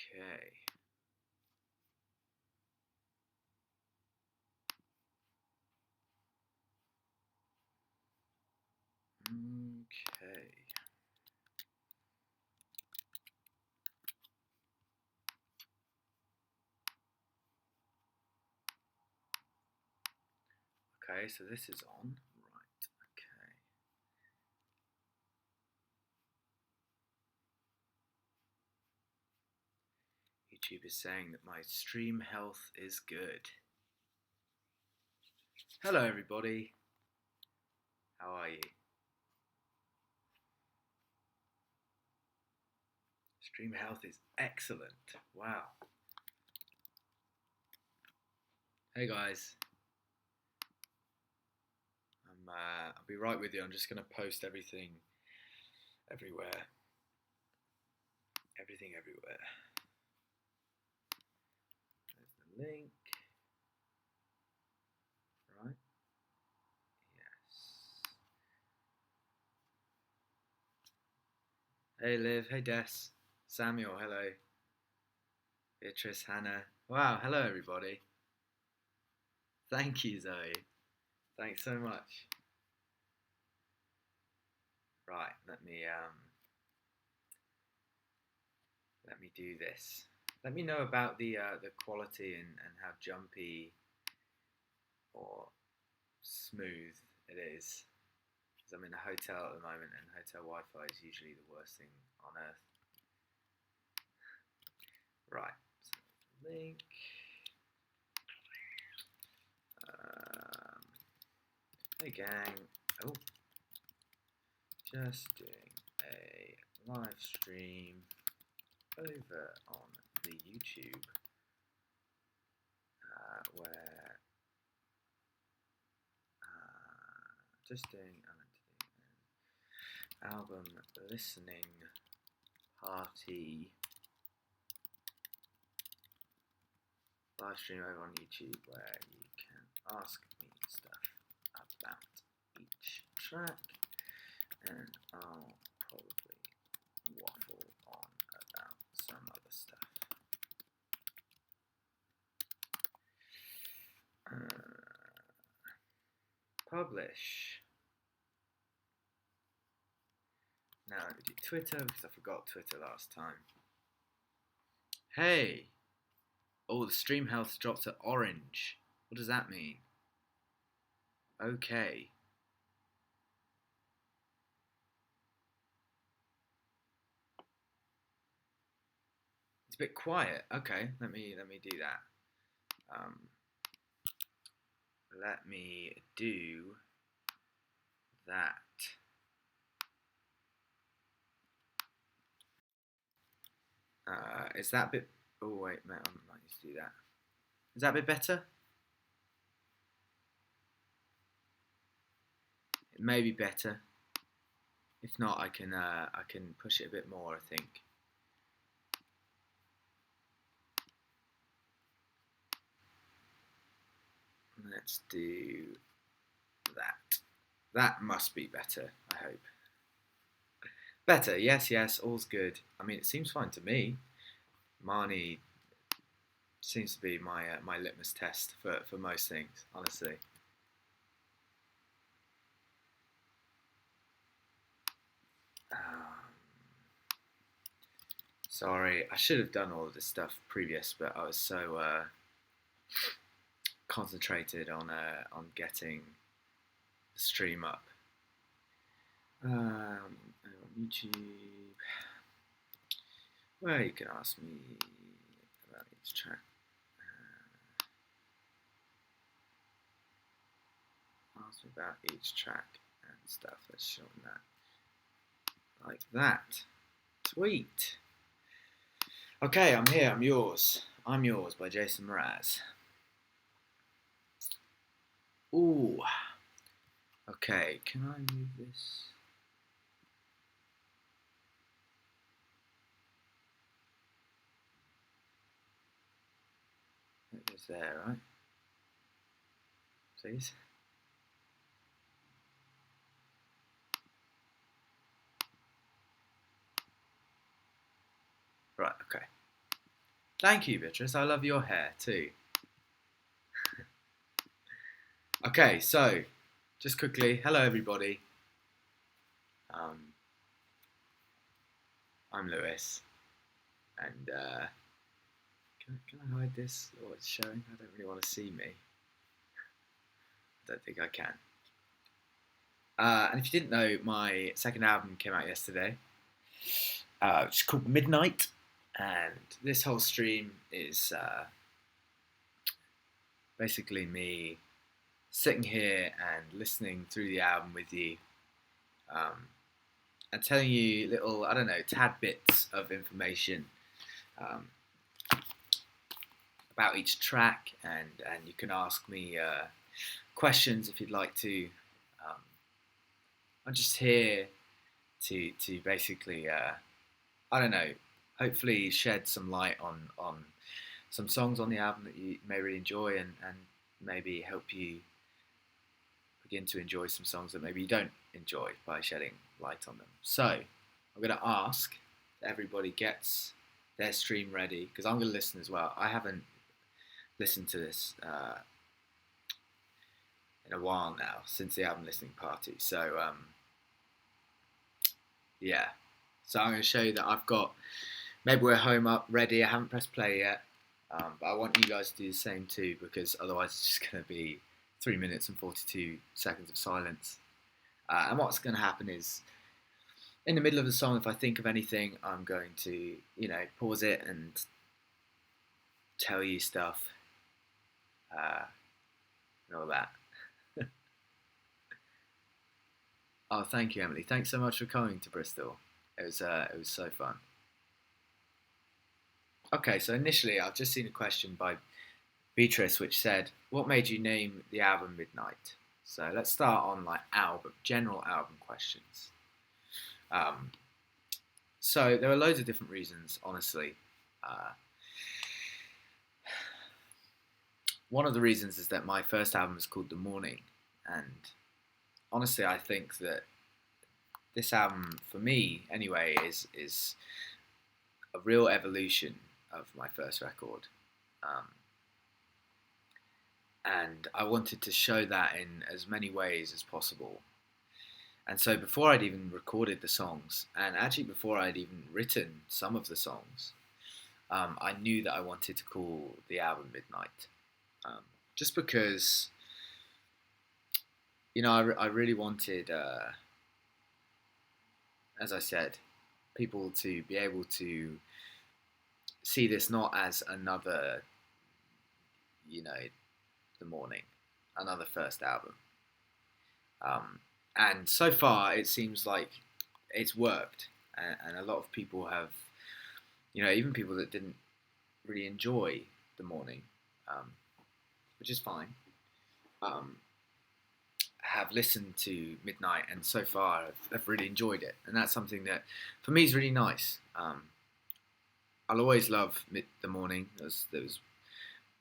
Okay. Okay. Okay, so this is on. Right, okay. YouTube is saying that my stream health is good. Hello, everybody. How are you? Stream health is excellent. Wow. Hey, guys. I'll be right with you. I'm just going to post everything everywhere. Everything everywhere. There's the link. Right? Yes. Hey, Liv. Hey, Des. Samuel, hello. Beatrice, Hannah. Wow, hello, everybody. Thank you, Zoe. Thanks so much. Right, let me do this. Let me know about the quality and how jumpy or smooth it is. Because I'm in a hotel at the moment, and hotel Wi-Fi is usually the worst thing on earth. Right, so link. Hey gang. Oh, just doing a live stream over on the YouTube where just doing an album listening party live stream over on YouTube where you can ask me stuff about each track, and I'll probably waffle on about some other stuff. Publish. Now let me do Twitter because I forgot Twitter last time. Hey! Oh, the stream health dropped to orange. What does that mean? Okay. It's a bit quiet. Okay, let me do that. Let me do that. Is that a bit? Oh wait, I might need to do that. Is that a bit better? It may be better. If not, I can push it a bit more, I think. Let's do that. That must be better, I hope. Better, yes, all's good. I mean, it seems fine to me. Marnie seems to be my my litmus test for most things, honestly. Sorry, I should have done all of this stuff previous, but I was so concentrated on getting the stream up. On YouTube, where you can ask me about each track. Ask me about each track and stuff. Let's show them that. Like that. Sweet. Okay, I'm here. I'm yours. I'm Yours by Jason Mraz. Ooh. Okay, can I move this? It goes there, right? Please. Right, okay. Thank you, Beatrice. I love your hair too. Okay, so just quickly, hello everybody. Um, I'm Lewis, and can I hide this? Or it's showing? I don't really want to see me. I don't think I can. And if you didn't know, my second album came out yesterday. It's called Midnight, and this whole stream is basically me sitting here and listening through the album with you, um, and telling you little, I don't know, tad bits of information um, about each track, and you can ask me questions if you'd like to. Um, I'm just here to basically, I don't know, hopefully shed some light on some songs on the album that you may really enjoy, and maybe help you begin to enjoy some songs that maybe you don't enjoy by shedding light on them. So I'm going to ask that everybody gets their stream ready, because I'm going to listen as well. I haven't listened to this in a while now, since the album listening party. So yeah, so I'm going to show you that I've got Maybe We're Home up ready. I haven't pressed play yet, but I want you guys to do the same too, because otherwise it's just going to be 3 minutes and 42 seconds of silence. And what's going to happen is, in the middle of the song, if I think of anything, I'm going to, pause it and tell you stuff and all that. Oh, thank you, Emily. Thanks so much for coming to Bristol. It was so fun. Okay, so initially I've just seen a question by Beatrice which said, "What made you name the album Midnight?" So let's start on general album questions. So there are loads of different reasons, honestly. Uh, one of the reasons is that my first album is called The Morning, and honestly, I think that this album, for me anyway, is a real evolution of my first record, and I wanted to show that in as many ways as possible. And so before I'd even recorded the songs, and actually before I'd even written some of the songs, I knew that I wanted to call the album Midnight, just because I really wanted, as I said, people to be able to see this not as another, The Morning, another first album. And so far, it seems like it's worked, and a lot of people have, even people that didn't really enjoy The Morning, which is fine, have listened to Midnight, and so far have really enjoyed it, and that's something that for me is really nice. I'll always love The Morning. That was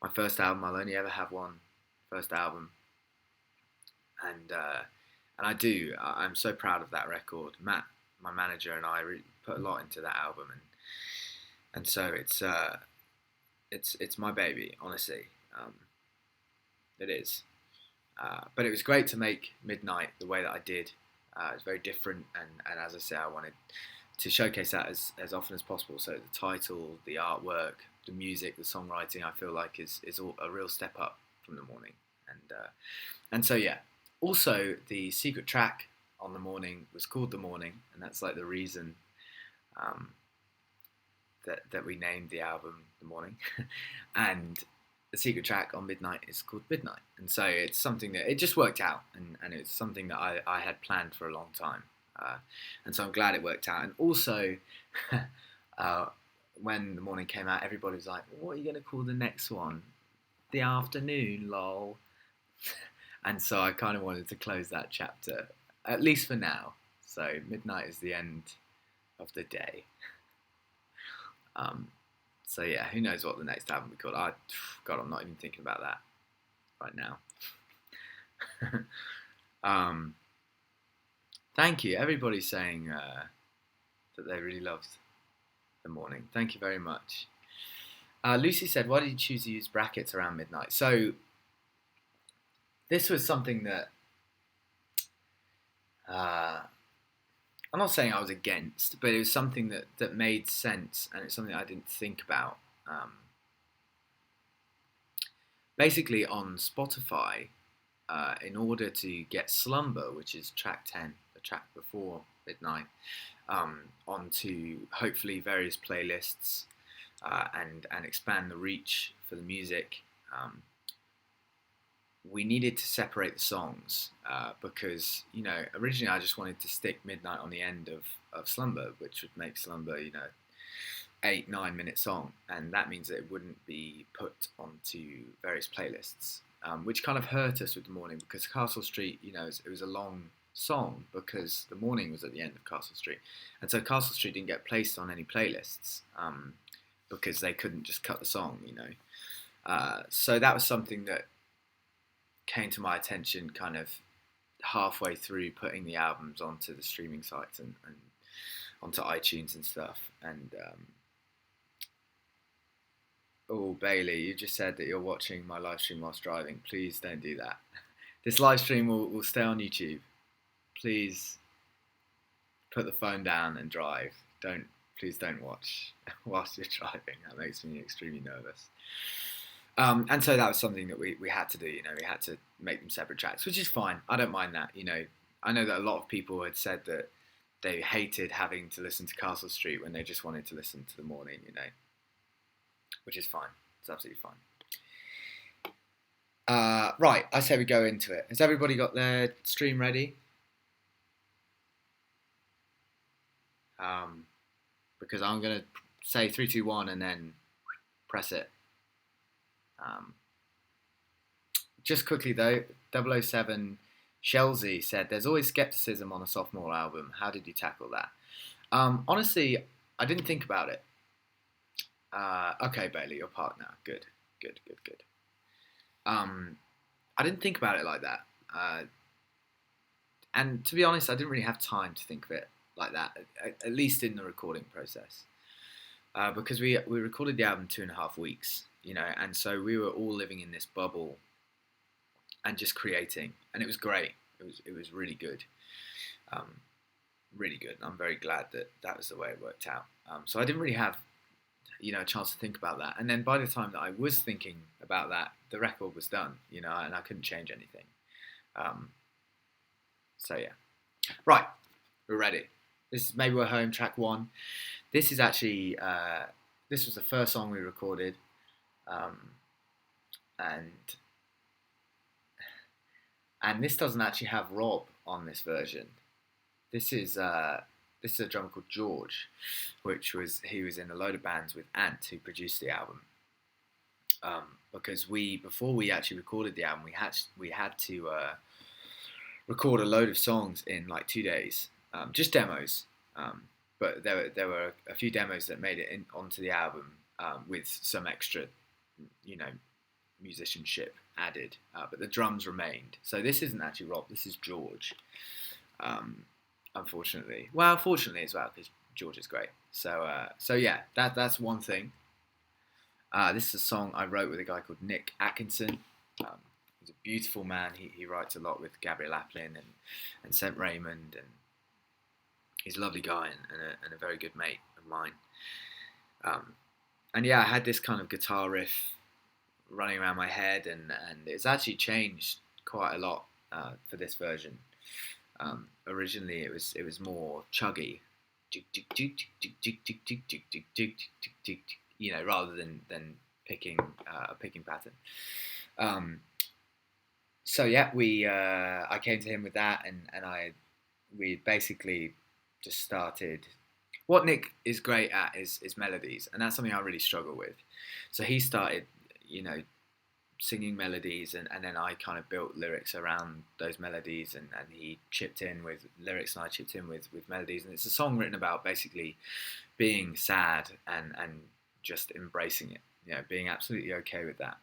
my first album. I'll only ever have one first album, and I do. I'm so proud of that record. Matt, my manager, and I really put a lot into that album, and so it's my baby, honestly. It is. But it was great to make Midnight the way that I did. It was very different, and as I say, I wanted to showcase that as often as possible. So the title, the artwork, the music, the songwriting, I feel like is all a real step up from The Morning, and so yeah. Also, the secret track on The Morning was called The Morning, and that's like the reason that we named the album The Morning. And the secret track on Midnight is called Midnight, and so it's something that it just worked out, and it's something that I had planned for a long time, and so I'm glad it worked out. And also, when The Morning came out, everybody was like, "What are you going to call the next one?" The Afternoon, lol. And so I kind of wanted to close that chapter, at least for now. So Midnight is the end of the day. So yeah, who knows what the next album will be called? God, I'm not even thinking about that right now. Thank you. Everybody's saying that they really loved The Morning. Thank you very much. Lucy said, "Why did you choose to use brackets around midnight?" So this was something that uh, I'm not saying I was against, but it was something that made sense, and it's something I didn't think about. Um, Basically, on Spotify, in order to get Slumber, which is track 10, the track before midnight, onto hopefully various playlists and expand the reach for the music. We needed to separate the songs because originally I just wanted to stick Midnight on the end of Slumber, which would make Slumber 8-9 minute song, and that means that it wouldn't be put onto various playlists, which kind of hurt us with the morning because Castle Street, it was a long song because the morning was at the end of Castle Street, and so Castle Street didn't get placed on any playlists because they couldn't just cut the song. So that was something that came to my attention kind of halfway through putting the albums onto the streaming sites and onto iTunes and stuff. And oh, Bailey, you just said that you're watching my live stream whilst driving. Please don't do that. This live stream will stay on YouTube. Please put the phone down and drive. Please don't watch whilst you're driving. That makes me extremely nervous. And so that was something that we had to do. We had to make them separate tracks, which is fine. I don't mind that. I know that a lot of people had said that they hated having to listen to Castle Street when they just wanted to listen to the morning. Which is fine. It's absolutely fine. Right, I say we go into it. Has everybody got their stream ready? Because I'm going to say 3, 2, 1 and then press it. Just quickly though, 007 Shelzy said, "There's always skepticism on a sophomore album. How did you tackle that?" Honestly, I didn't think about it. Okay, Bailey, your partner. Good. I didn't think about it like that. And to be honest, I didn't really have time to think of it like that, at least in the recording process. Because we recorded the album 2.5 weeks, and so we were all living in this bubble and just creating, and it was great. It was really good, really good. I'm very glad that was the way it worked out. So I didn't really have a chance to think about that. And then by the time that I was thinking about that, the record was done, and I couldn't change anything. So yeah, right, we're ready. This is Maybe We're Home, track 1. This is actually this was the first song we recorded, and this doesn't actually have Rob on this version. This is a drummer called George, he was in a load of bands with Ant, who produced the album. Because before we actually recorded the album, we had to record a load of songs in like 2 days, just demos. But there were a few demos that made it onto the album with some extra, musicianship added. But the drums remained. So this isn't actually Rob. This is George. Unfortunately, well, fortunately as well, because George is great. So yeah, that's one thing. This is a song I wrote with a guy called Nick Atkinson. He's a beautiful man. He writes a lot with Gabriel Aplin and St. Raymond, and he's a lovely guy and a very good mate of mine. And yeah, I had this kind of guitar riff running around my head, and it's actually changed quite a lot for this version. Originally, it was more chuggy, rather than picking a picking pattern. So yeah, I came to him with that, and we basically just started. What Nick is great at is melodies, and that's something I really struggle with. So he started, singing melodies, and then I kind of built lyrics around those melodies, and he chipped in with lyrics and I chipped in with melodies, and it's a song written about basically being sad and just embracing it, being absolutely okay with that,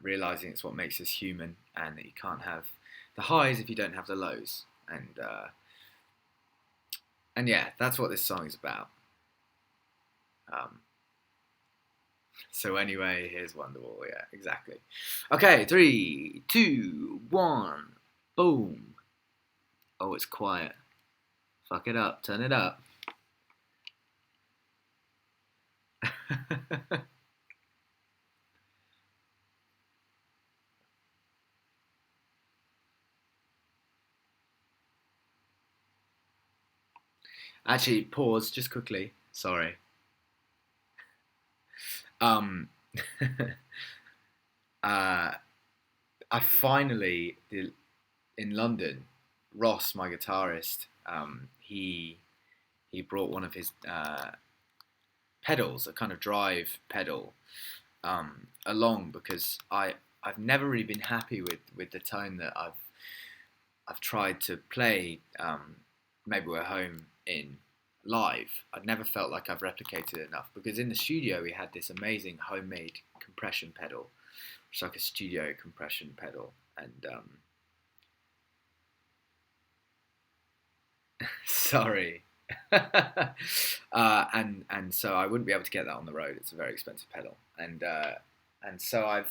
realising it's what makes us human, and that you can't have the highs if you don't have the lows, and yeah, that's what this song is about. So anyway, here's Wonderwall. Yeah, exactly. Okay, three, two, one, boom. Oh, it's quiet. Fuck it up. Turn it up. Actually, pause just quickly. Sorry. Um, uh, I finally in London. Ross, my guitarist, he brought one of his pedals, a kind of drive pedal, along because I've never really been happy with the tone that I've tried to play. Maybe we're home in live. I've never felt like I've replicated it enough because in the studio we had this amazing homemade compression pedal, which is like a studio compression pedal, and sorry. And so I wouldn't be able to get that on the road. It's a very expensive pedal, and so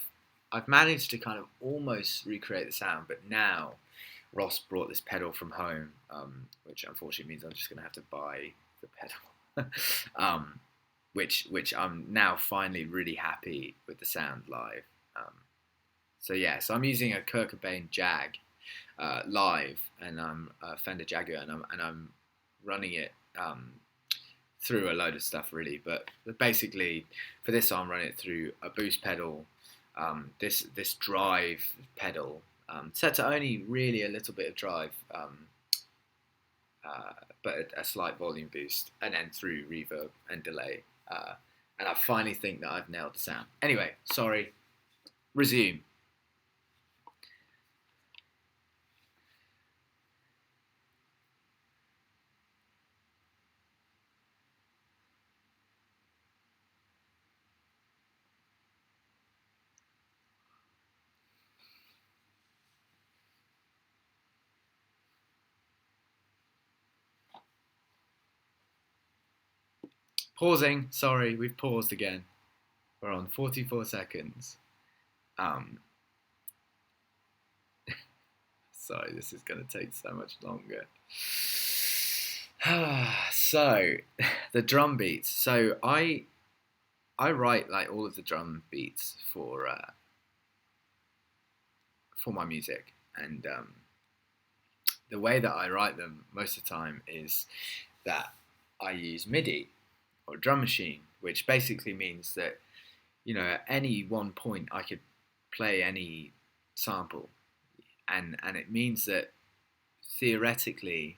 I've managed to kind of almost recreate the sound, but now Ross brought this pedal from home, which unfortunately means I'm just going to have to buy the pedal, which I'm now finally really happy with the sound live. So yeah, so I'm using a Kurt Cobain Jag live, and I'm a Fender Jaguar, and I'm running it through a load of stuff really. But basically, for this, I'm running it through a boost pedal, this drive pedal, set to only really a little bit of drive, but a slight volume boost, and then through reverb and delay. And I finally think that I've nailed the sound. Anyway, sorry. Resume. Pausing. Sorry, we've paused again. We're on 44 seconds. Um, Sorry, this is going to take so much longer. So, the drum beats. So I write like all of the drum beats for my music, and the way that I write them most of the time is that I use MIDI or drum machine, which basically means that at any one point I could play any sample, and it means that theoretically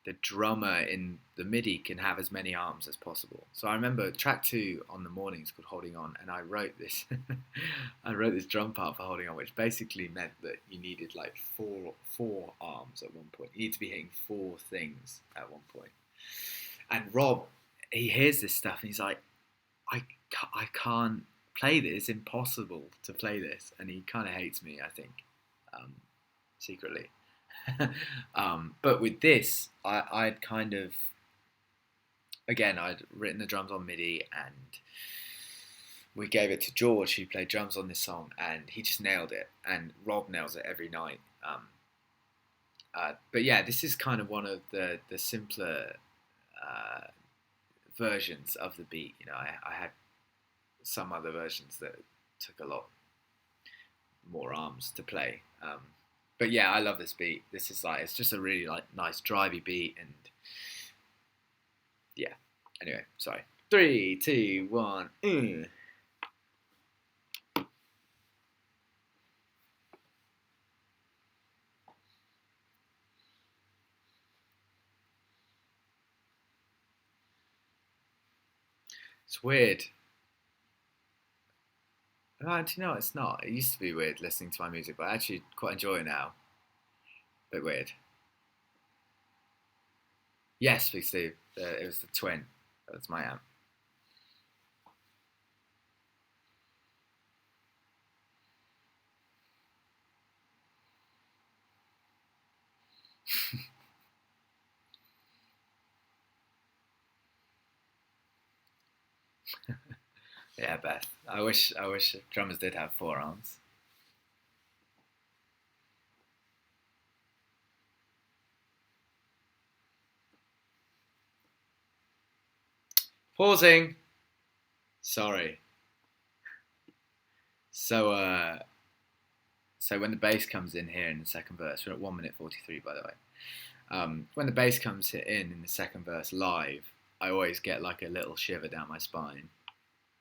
the drummer in the MIDI can have as many arms as possible. So I remember track 2 on the mornings called Holding On, and I wrote this I wrote this drum part for Holding On, which basically meant that you needed like four arms at one point. You need to be hitting 4 things at one point. And Rob, he hears this stuff and he's like, I can't play this. It's impossible to play this. And he kind of hates me, I think, secretly. But with this, I'd kind of, again, I'd written the drums on MIDI, and we gave it to George, who played drums on this song, and he just nailed it. And Rob nails it every night. But yeah, this is kind of one of the simpler versions of the beat. I had some other versions that took a lot more arms to play. But yeah, I love this beat. This is like, it's just a really like nice drivey beat, and yeah. Anyway, sorry. 3, 2, 1. It's weird. Do you know, it's not. It used to be weird listening to my music, but I actually quite enjoy it now. Bit weird. Yes, please do. It was the twin. That's my amp. Yeah, Beth. I wish drummers did have forearms. Pausing. Sorry. So so when the bass comes in here in the second verse, we're at 1 minute 43 by the way. When the bass comes in the second verse live, I always get like a little shiver down my spine.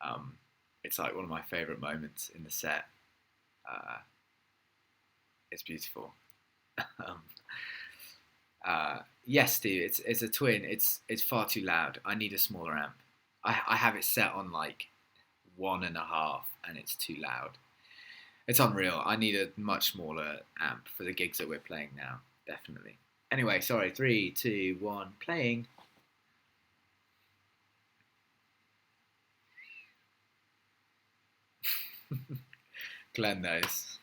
Um, it's like one of my favourite moments in the set. Uh, it's beautiful. um, yes, Steve, it's a twin. It's far too loud. I need a smaller amp. I have it set on like 1.5, and it's too loud. It's unreal. I need a much smaller amp for the gigs that we're playing now. Definitely. Anyway, sorry. 3, 2, 1, playing. Glenn knows.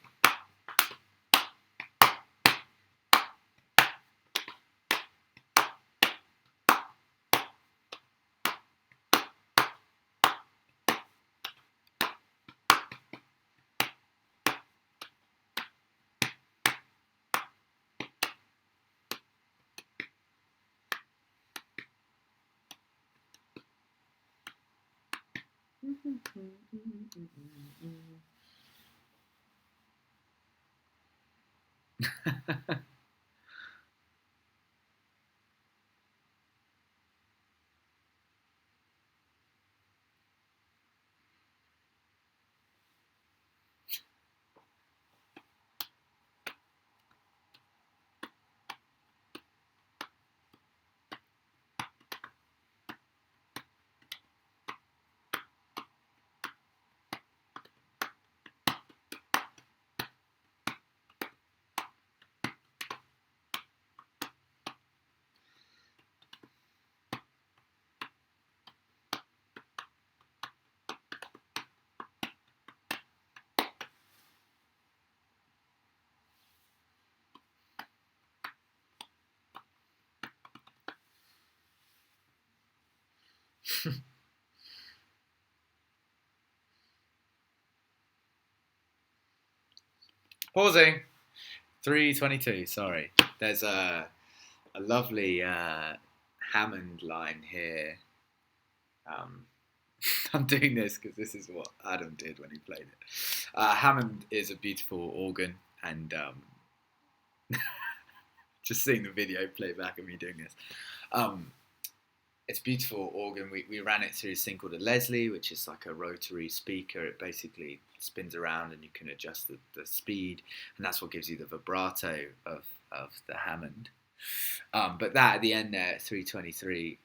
Pausing. 3:22. Sorry. There's a lovely Hammond line here. Um, I'm doing this because this is what Adam did when he played it. Hammond is a beautiful organ, and just seeing the video play back of me doing this. Um, it's a beautiful organ. We ran it through a thing called a Leslie, which is like a rotary speaker. It basically spins around and you can adjust the speed, and that's what gives you the vibrato of the Hammond. But that at the end there, 323,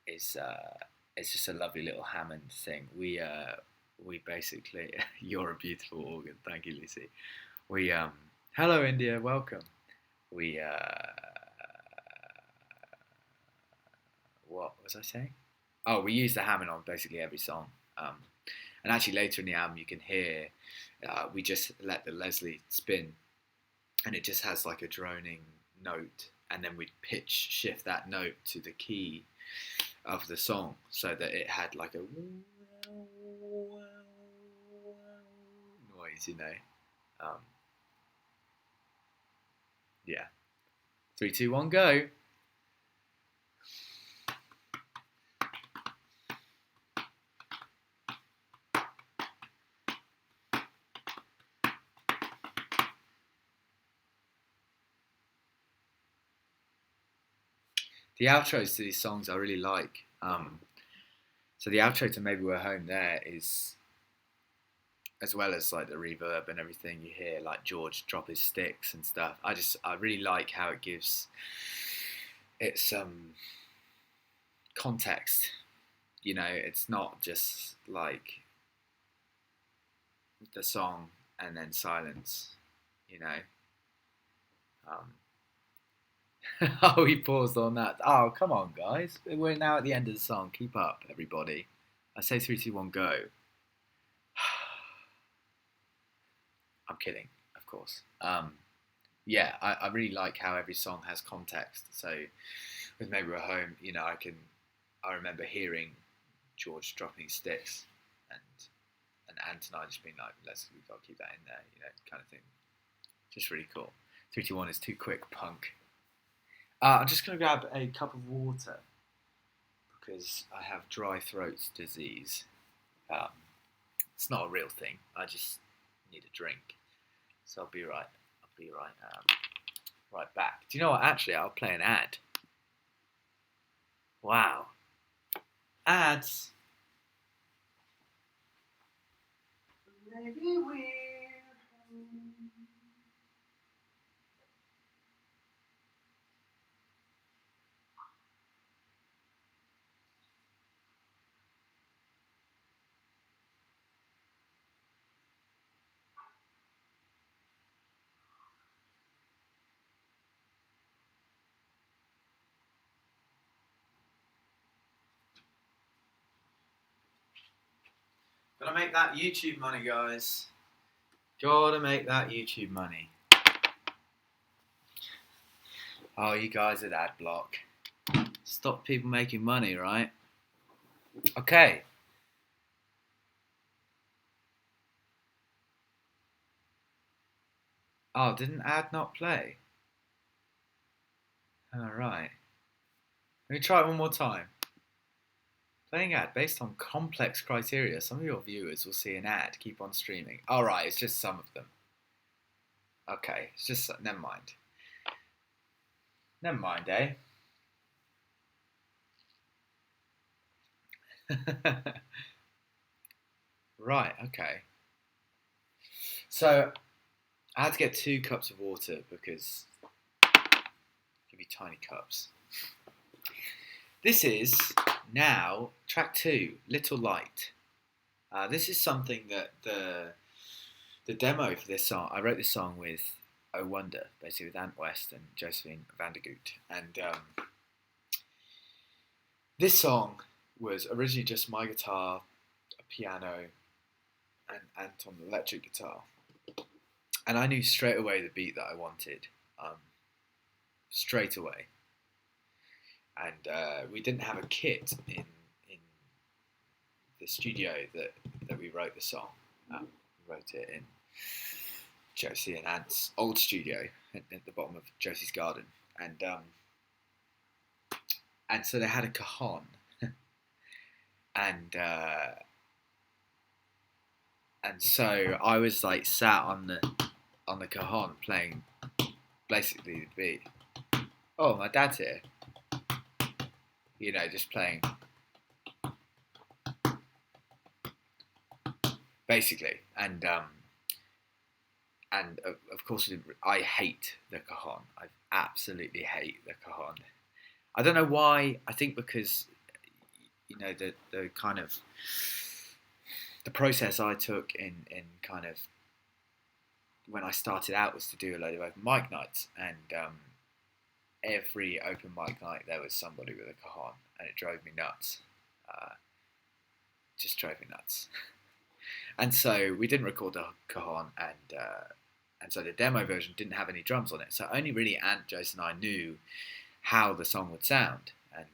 is it's just a lovely little Hammond thing. We basically, you're a beautiful organ. Thank you, Lucy. We hello India, welcome. We what was I saying? Oh, we use the Hammond on basically every song. Um, and actually later in the album, you can hear we just let the Leslie spin, and it just has like a droning note, and then we'd pitch shift that note to the key of the song so that it had like a noise, you know. Um, yeah. 3, 2, 1, go. The outros to these songs I really like. So the outro to Maybe We're Home there is, as well as like the reverb and everything you hear, like George drop his sticks and stuff. I really like how it gives its context. You know, it's not just like the song and then silence. You know. Oh, he paused on that. Oh, come on, guys. We're now at the end of the song. Keep up, everybody. I say 3, 2, 1, go. I'm kidding, of course. Yeah, I really like how every song has context. So with Maybe We're Home, you know, I remember hearing George dropping sticks, and Ant and I just been like, we've got to keep that in there, kind of thing. Just really cool. 3, 2, 1 is too quick, punk. I'm just going to grab a cup of water because I have dry throat disease. It's not a real thing. I just need a drink. So I'll be right back. Do you know what? Actually, I'll play an ad. Wow. Ads. Maybe we're home. Gotta make that YouTube money, guys. Gotta make that YouTube money. Oh, you guys at Adblock. Stop people making money, right? Okay. Oh, didn't ad not play? Alright. Let me try it one more time. Playing ad based on complex criteria. Some of your viewers will see an ad. Keep on streaming. Alright, it's just some of them. Okay, it's just... Never mind. Never mind, eh? Right, okay. So, I had to get 2 cups of water because it can be tiny cups. This is now track 2, Little Light. This is something that the demo for this song, I wrote this song with Oh Wonder, basically with Ant West and Josephine Vandergoot. And this song was originally just my guitar, a piano, and Ant on the electric guitar. And I knew straight away the beat that I wanted, straight away. And we didn't have a kit in the studio that we wrote the song. We wrote it in Josie and Ant's old studio at the bottom of Josie's garden, and so they had a cajon, and so I was like sat on the cajon playing basically the beat. Oh, my dad's here. Just playing. Basically, and of course I hate the cajon. I absolutely hate the cajon. I don't know why. I think because the kind of the process I took in kind of when I started out was to do a load of open mic nights, and every open mic night there was somebody with a cajon, and it drove me nuts. Just drove me nuts. And so we didn't record the cajon, and so the demo version didn't have any drums on it. So only really Ant, Jason, and I knew how the song would sound, and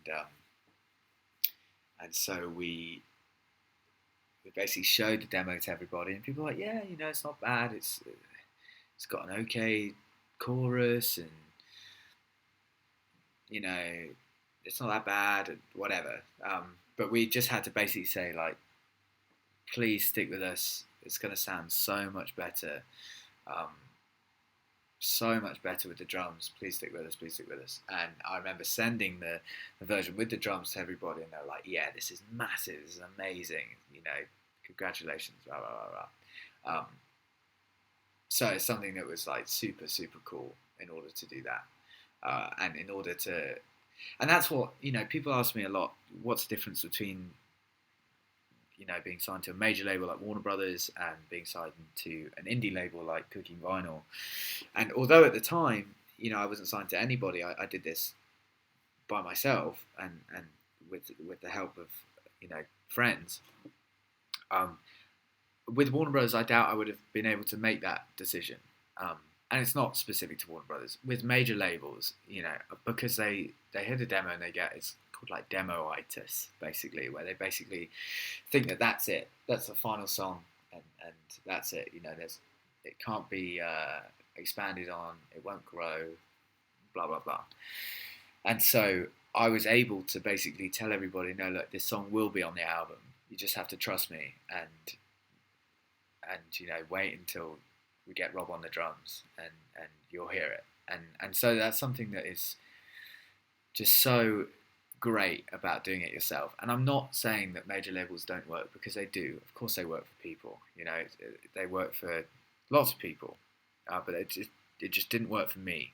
so we basically showed the demo to everybody, and people were like, yeah, it's not bad. It's got an okay chorus, and it's not that bad, and whatever. But we just had to basically say, like, please stick with us. It's going to sound so much better. So much better with the drums. Please stick with us. Please stick with us. And I remember sending the version with the drums to everybody, and they were like, yeah, this is massive. This is amazing. Congratulations. Blah, blah, blah, blah. So it's something that was like super, super cool in order to do that. And in order to... And that's what, people ask me a lot, what's the difference between being signed to a major label like Warner Brothers and being signed to an indie label like Cooking Vinyl. And although at the time, I wasn't signed to anybody, I did this by myself and with the help of, friends. With Warner Brothers, I doubt I would have been able to make that decision. And it's not specific to Warner Brothers. With major labels, because they hear the demo and they get, it's called like demoitis, basically, where they basically think that that's it, that's the final song, and that's it. You know, it can't be expanded on, it won't grow, blah blah blah. And so I was able to basically tell everybody, no, look, this song will be on the album. You just have to trust me, and you know, wait until we get Rob on the drums, and you'll hear it. And so that's something that is just so great about doing it yourself. And I'm not saying that major labels don't work, because they do. Of course, they work for people. You know, they work for lots of people, but it just didn't work for me.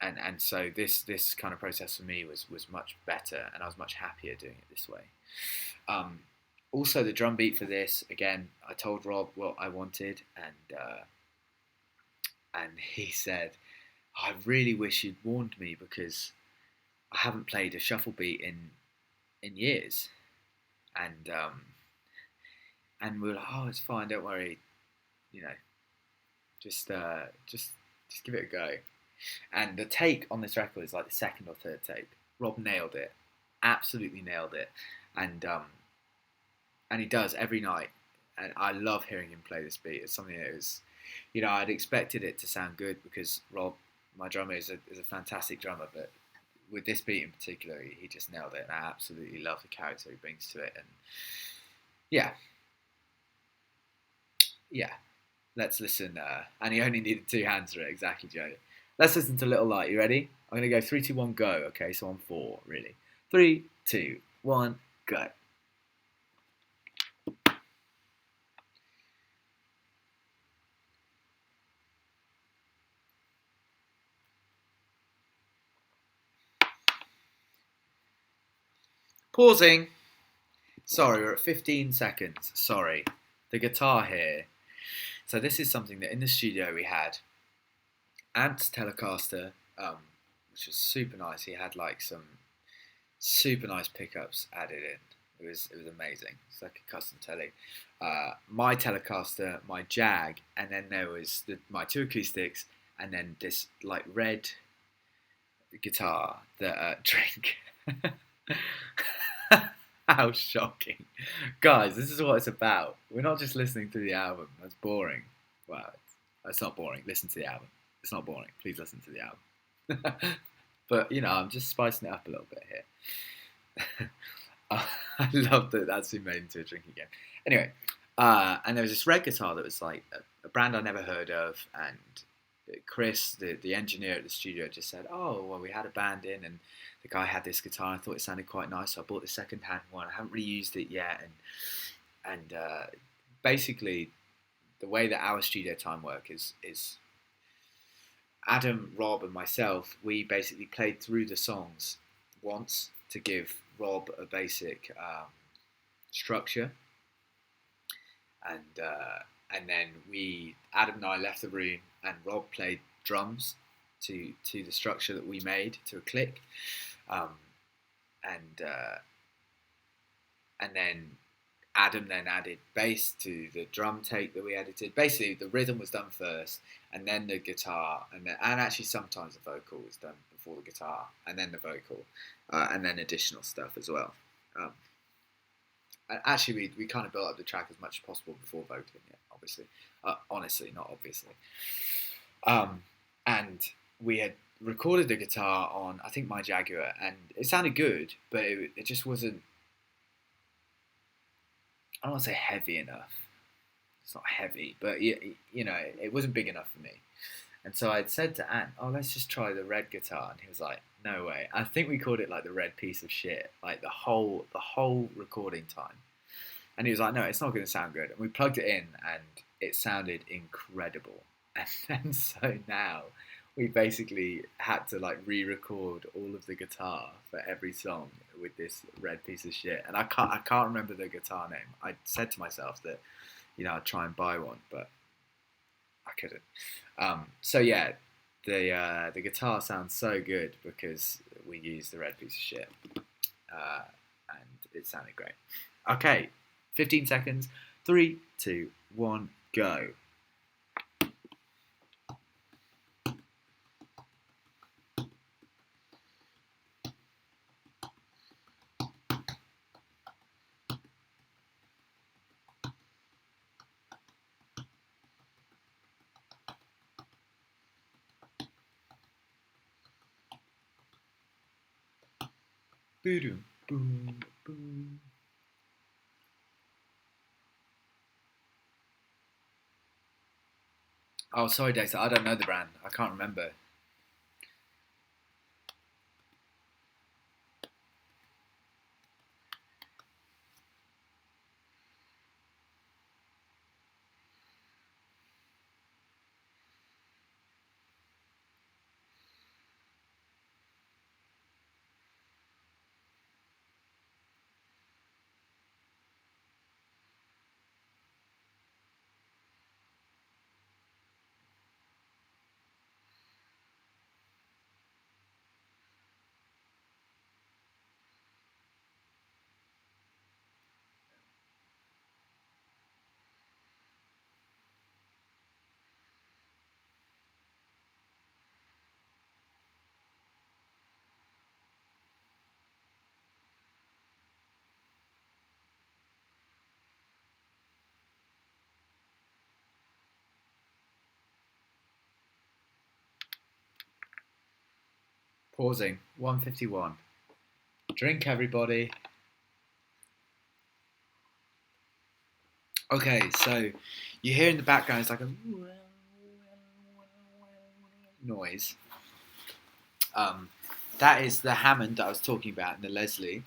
And so this kind of process for me was much better, and I was much happier doing it this way. Also, the drum beat for this, again, I told Rob what I wanted, and he said, I really wish you'd warned me, because I haven't played a shuffle beat in years. And we were like, oh, it's fine, don't worry, you know, just give it a go. And the take on this record is like the second or third take. Rob nailed it, absolutely nailed it, and he does every night. And I love hearing him play this beat. It's something that was, you know, I'd expected it to sound good, because Rob, my drummer, is a fantastic drummer, but with this beat in particular, he just nailed it, and I absolutely love the character he brings to it. And yeah, let's listen. And he only needed 2 hands for it, exactly, Joe. Let's listen to Little Light. You ready? I'm going to go 3, 2, 1, go. Okay, so on 4, really. 3, 2, 1, go. Pausing. Sorry, we're at 15 seconds. Sorry. The guitar here. So this is something that in the studio we had. Ant's Telecaster, which was super nice. He had like some super nice pickups added in. It was amazing. It's like a custom telly. My Telecaster, my Jag, and then there was my 2 acoustics, and then this like red guitar that Drink. How shocking. Guys, this is what it's about. We're not just listening to the album. That's boring. Well, it's not boring. Listen to the album. It's not boring. Please listen to the album. But, you know, I'm just spicing it up a little bit here. I love that that's been made into a drinking game. Anyway, and there was this red guitar that was like a brand I never heard of, and Chris, the engineer at the studio, just said, oh, well, we had a band in, and the guy had this guitar, and I thought it sounded quite nice, so I bought the second-hand one. I haven't really used it yet, and basically, the way that our studio time work is Adam, Rob, and myself, we basically played through the songs once to give Rob a basic structure, and then Adam and I left the room, and Rob played drums to the structure that we made to a click, and then Adam then added bass to the drum take that we edited. Basically, the rhythm was done first, and then the guitar, and actually sometimes the vocal was done before the guitar, and then the vocal, and then additional stuff as well. Actually, we kind of built up the track as much as possible before vocaling it, obviously. Honestly, not obviously. And we had recorded the guitar on, I think, my Jaguar, and it sounded good, but it just wasn't, I don't want to say heavy enough. It's not heavy, but you know, it wasn't big enough for me. And so I'd said to Ant, oh, let's just try the red guitar. And he was like, no way. I think we called it like the red piece of shit, like the whole recording time. And he was like, no, it's not going to sound good. And we plugged it in, and it sounded incredible. And so now we basically had to like re-record all of the guitar for every song with this red piece of shit. And I can't remember the guitar name. I said to myself that, you know, I'd try and buy one, but I couldn't. So yeah, the guitar sounds so good because we used the red piece of shit, and it sounded great. Okay, 15 seconds. 3, 2, 1, go. Boom, boom, boom. Oh, sorry, Dexter. I don't know the brand. I can't remember. Pausing. 151. Drink, everybody. Okay, so you hear in the background it's like a noise. That is the Hammond that I was talking about and the Leslie.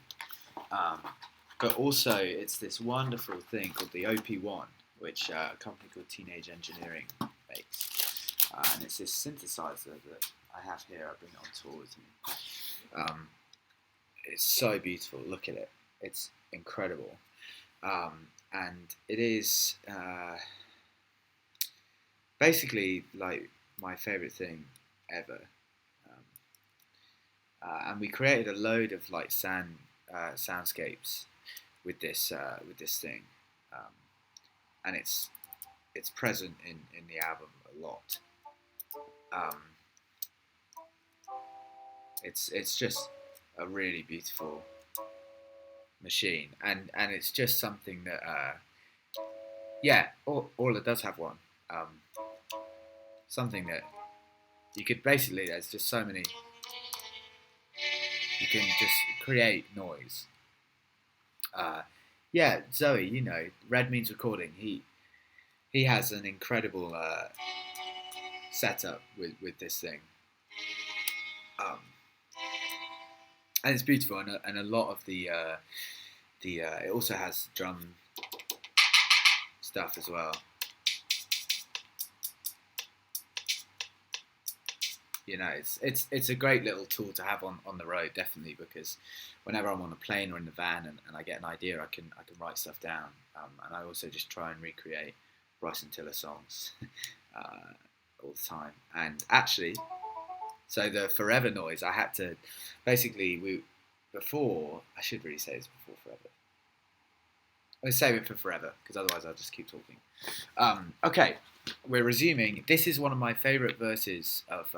But also, it's this wonderful thing called the OP1, which a company called Teenage Engineering makes. And it's this synthesizer that I have here. I bring it on tour with me. It's so beautiful. Look at it. It's incredible. And it is basically like my favourite thing ever. And we created a load of like soundscapes with this thing, um, and it's present in the album a lot. Um, it's just a really beautiful machine, and it's just something that yeah, Orla does have one. Something that you could basically, there's just so many, you can just create noise. Yeah, Zoe, you know, Red Means Recording. He has an incredible setup with this thing, um, and it's beautiful. And a lot of the it also has drum stuff as well. You know, it's a great little tool to have on the road, definitely, because whenever I'm on a plane or in the van and I get an idea, I can write stuff down, and I also just try and recreate Bryson Tiller songs all the time. And actually, so the Forever noise, I had to basically before I should really say this before Forever. Let's save it for Forever because otherwise I'll just keep talking. Okay, we're resuming. This is one of my favourite verses of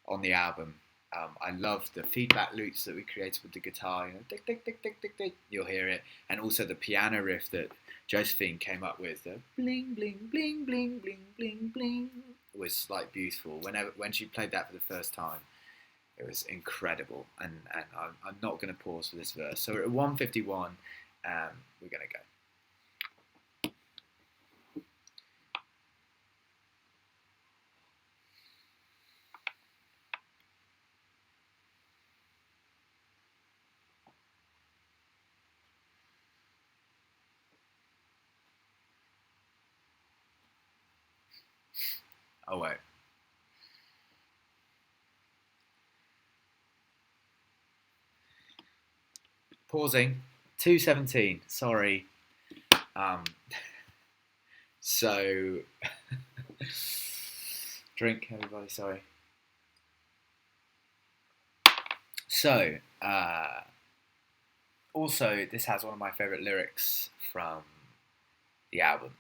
on the album. I love the feedback loops that we created with the guitar. You know, tick, tick, tick, tick, tick, tick. You'll hear it, and also the piano riff that Josephine came up with. The bling, bling, bling, bling, bling, bling, bling was like beautiful. When she played that for the first time, it was incredible. And I'm not going to pause for this verse. So we're at 151. We're going to go. Oh wait. Pausing. 217. Sorry. So drink, everybody. Sorry. So also, this has one of my favourite lyrics from the album.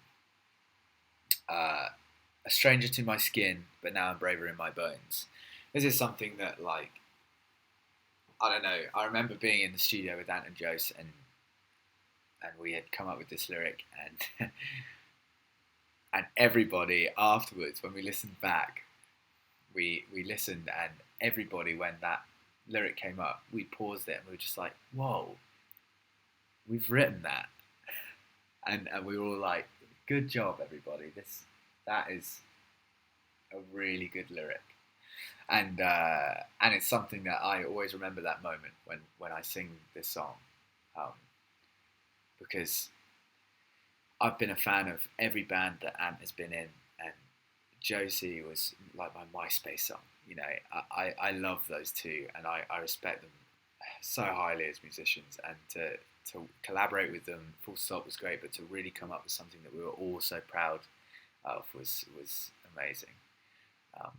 A stranger to my skin, but now I'm braver in my bones. This is something that, like, I don't know. I remember being in the studio with Ant and Jose, and we had come up with this lyric, and and everybody afterwards, when we listened back, we listened, and everybody, when that lyric came up, we paused it and we were just like, whoa, we've written that. And we were all like, good job, everybody. That is a really good lyric. And it's something that I always remember that moment when I sing this song, um, because I've been a fan of every band that Ant has been in, and Josie was like my MySpace song. You know, I love those two, and I respect them so highly as musicians. And to collaborate with them, full stop, was great. But to really come up with something that we were all so proud of was amazing. Um,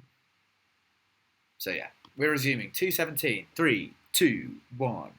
so yeah, we're resuming 2:17. 3, 2, 1.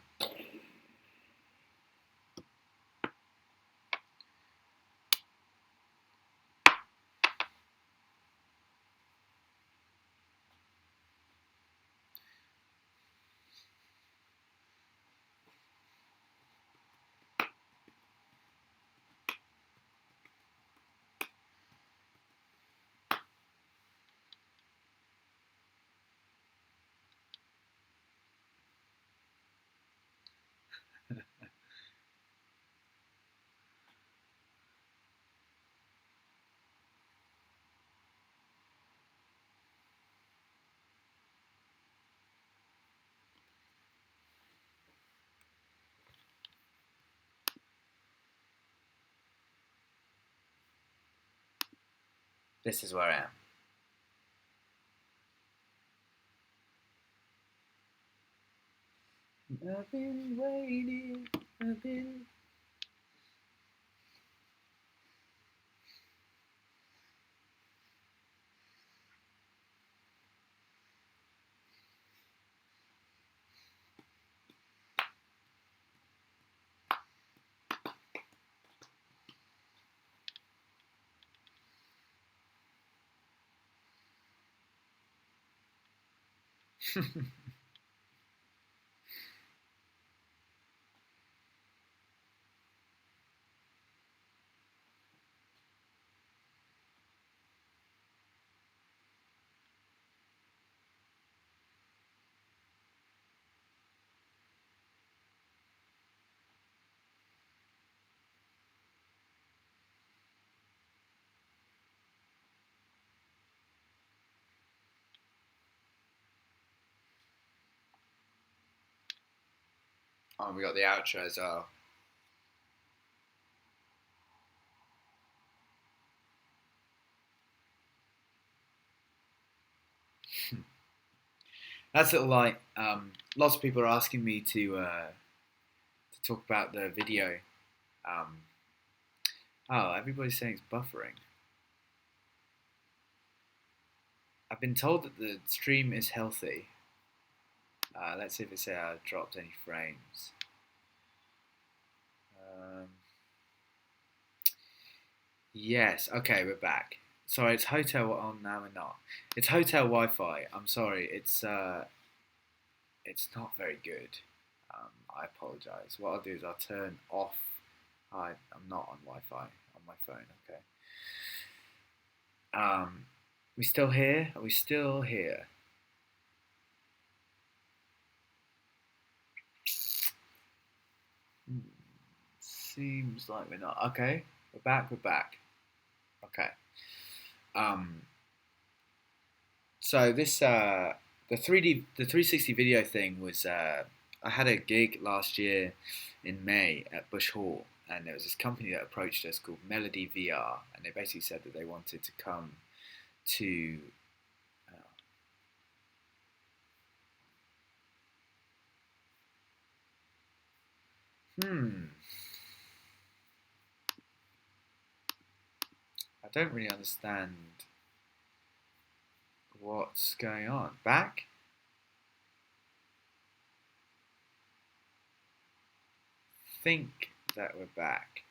This is where I am. I've been waiting. I've been. Oh, we got the outro as well. That's little like lots of people are asking me to talk about the video. Um, oh, everybody's saying it's buffering. I've been told that the stream is healthy. Let's see if it's dropped any frames. Yes. Okay, we're back. Sorry, it's hotel. Oh, no, we're not. It's hotel Wi-Fi. I'm sorry. It's not very good. I apologise. What I'll do is I'll turn off. I'm not on Wi-Fi on my phone. Okay. We still here? Are we still here? Seems like we're not. Okay, we're back. We're back. Okay. Um. So this the 360 video thing was I had a gig last year in May at Bush Hall, and there was this company that approached us called Melody VR, and they basically said that they wanted to come to hmm I don't really understand what's going on. Back? Think that we're back.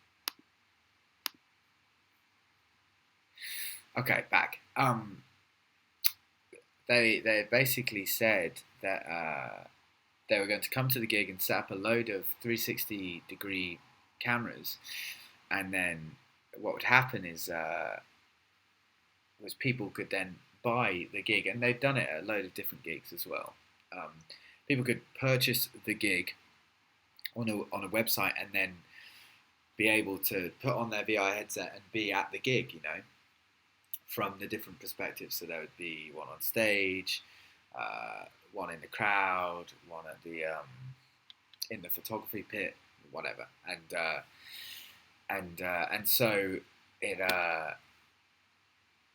Okay, back. They basically said that they were going to come to the gig and set up a load of 360-degree cameras, and then what would happen is was people could then buy the gig, and they've done it at a load of different gigs as well. Um, people could purchase the gig on a website and then be able to put on their VR headset and be at the gig, from the different perspectives. So there would be one on stage, one in the crowd, one at the in the photography pit, whatever, and so it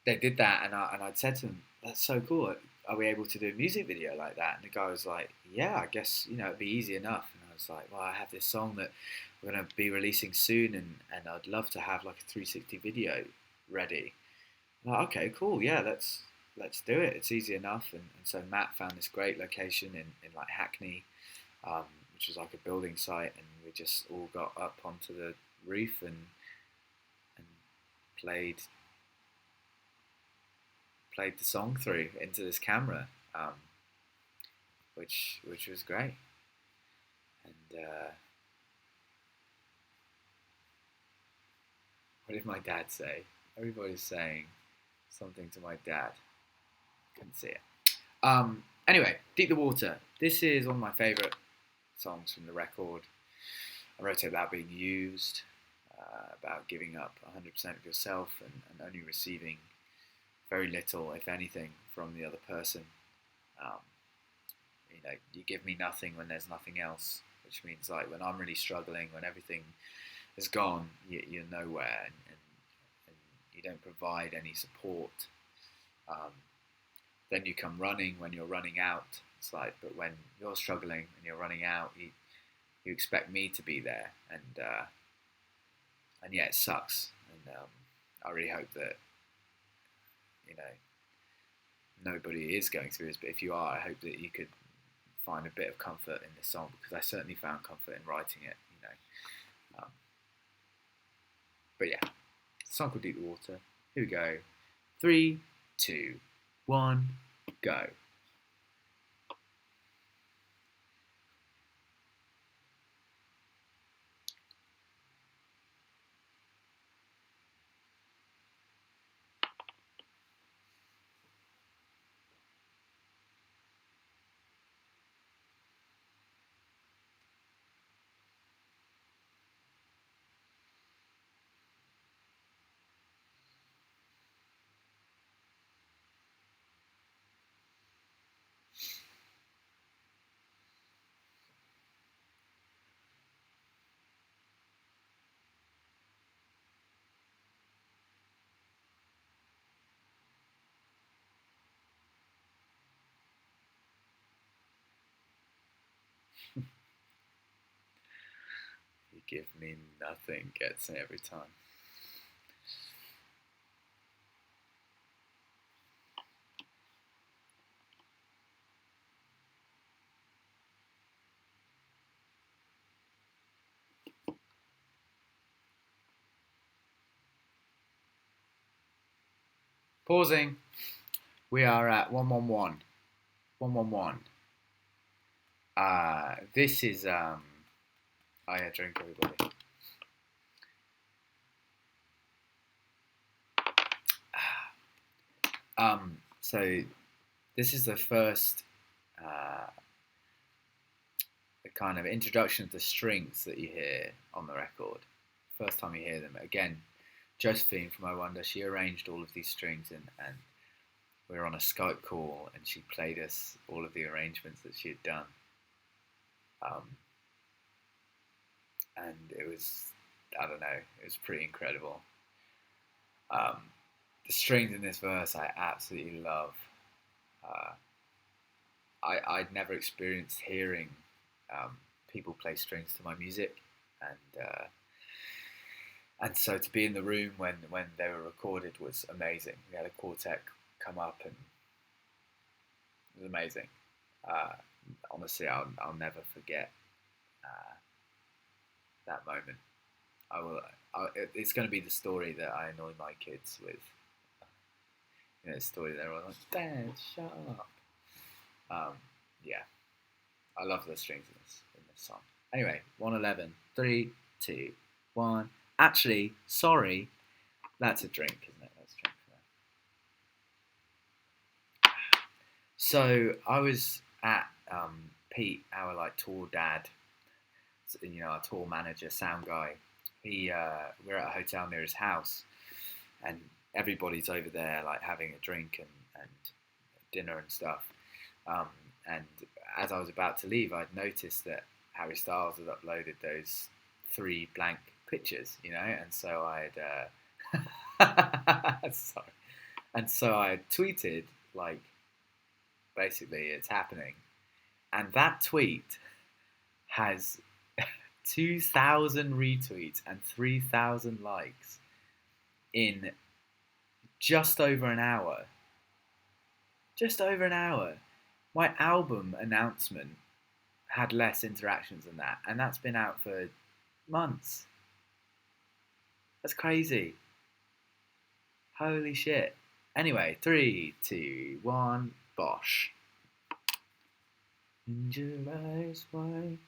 they did that, and I'd said to them, "That's so cool. Are we able to do a music video like that?" And the guy was like, "Yeah, I guess it'd be easy enough." And I was like, "Well, I have this song that we're gonna be releasing soon, and I'd love to have like a 360 video ready." I'm like, okay, cool, yeah, let's do it. It's easy enough. And so Matt found this great location in like Hackney, which was like a building site, and we just all got up onto the roof and played the song through into this camera, which was great. And what did my dad say? Everybody's saying something to my dad. Couldn't see it. Anyway, Deep the Water. This is one of my favourite songs from the record. I wrote it about being used, about giving up 100% of yourself and only receiving very little, if anything, from the other person. Um, you give me nothing when there's nothing else, which means like when I'm really struggling, when everything is gone, you're nowhere, and you don't provide any support. Then you come running when you're running out. It's like, but when you're struggling and you're running out, you expect me to be there, and yeah, it sucks. And I really hope that nobody is going through this. But if you are, I hope that you could find a bit of comfort in this song, because I certainly found comfort in writing it. But yeah, song called Deep the Water. Here we go. 3, 2, 1, go. You give me nothing gets me every time. Pausing. We are at 111. 111. This is oh yeah, drink everybody. So this is the first the kind of introduction of the strings that you hear on the record. First time you hear them. Again, Josephine from I Wonder, she arranged all of these strings, and we were on a Skype call, and she played us all of the arrangements that she had done. And it was, I don't know, it was pretty incredible. The strings in this verse I absolutely love. I'd never experienced hearing people play strings to my music, and so to be in the room when they were recorded was amazing. We had a quartet come up, and it was amazing. Honestly, I'll never forget that moment. It's going to be the story that I annoy my kids with. The story they're all like, "Dad, shut up." Yeah, I love the strings in this song. Anyway, 111, 3, 2, 1. Actually, sorry, that's a drink, isn't it? Let's drink that. So I was at Pete, our like tour dad, our tour manager, sound guy. We're at a hotel near his house, and everybody's over there like having a drink and dinner and stuff. Um, and as I was about to leave, I'd noticed that Harry Styles had uploaded those 3 blank pictures, and so sorry, and so I tweeted like, basically, it's happening, and that tweet has 2,000 retweets and 3,000 likes in just over an hour. Just over an hour. My album announcement had less interactions than that, and that's been out for months. That's crazy. Holy shit. Anyway, 3, 2, 1, bosh. In July's way.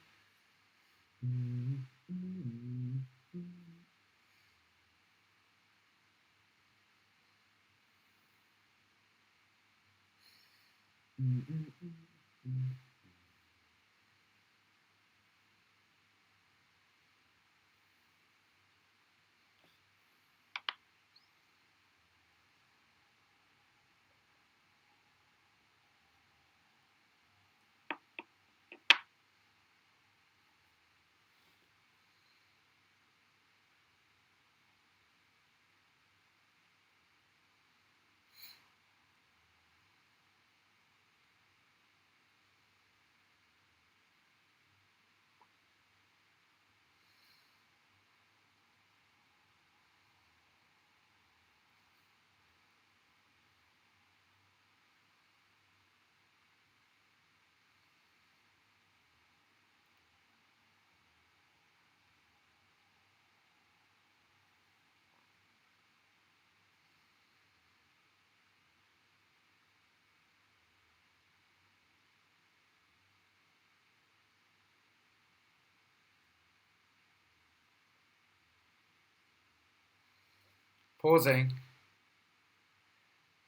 Pausing.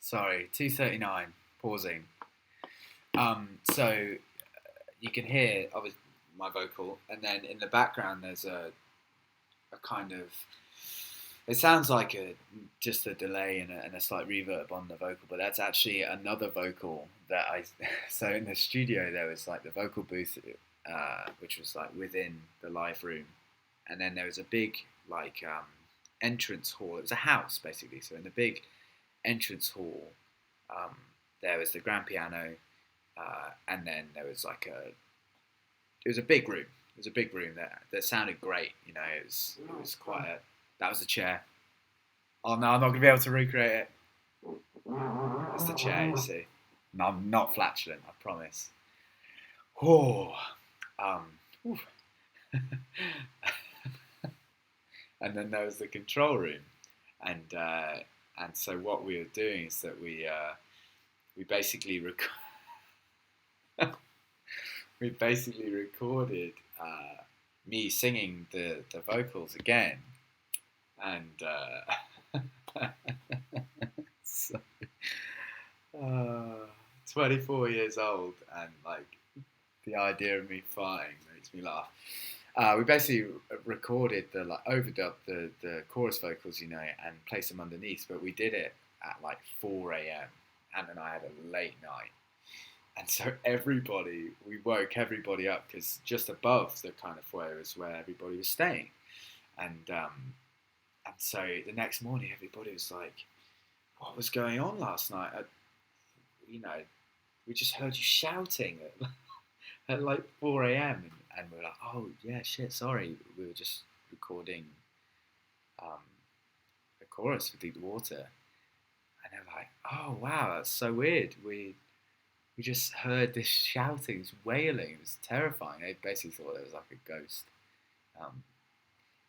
Sorry, 2:39. Pausing. So you can hear obviously my vocal, and then in the background there's a kind of. It sounds like just a delay and a slight reverb on the vocal, but that's actually another vocal that I. So in the studio there was like the vocal booth, which was like within the live room, and then there was a big like entrance hall. It was a house basically. So in the big entrance hall, um, there was the grand piano, and then there was like it was a big room. It was a big room that sounded great. It was quite a. That was the chair. Oh no, I'm not gonna be able to recreate it. That's the chair, you see. No, I'm not flatulent, I promise. Oh, um, and then there was the control room, and so what we were doing is that we basically we basically recorded me singing the vocals again, and so, 24 years old, and like the idea of me farting makes me laugh. We basically recorded overdubbed the chorus vocals, and placed them underneath, but we did it at like 4 a.m. Anne and I had a late night. And so we woke everybody up, because just above the kind of foyer is where everybody was staying. And so the next morning, everybody was like, what was going on last night? We just heard you shouting at like 4 a.m. And we were like, oh, yeah, shit, sorry. We were just recording a chorus for Deep Water. And they're like, oh, wow, that's so weird. We just heard this shouting, this wailing. It was terrifying. They basically thought there was like a ghost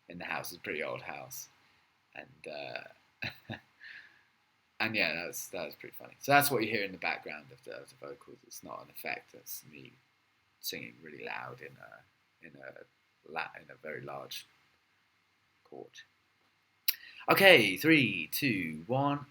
in the house. It's a pretty old house. And and yeah, that was pretty funny. So that's what you hear in the background of the vocals. It's not an effect. That's me singing really loud in a very large chord. Okay, 3, 2, 1.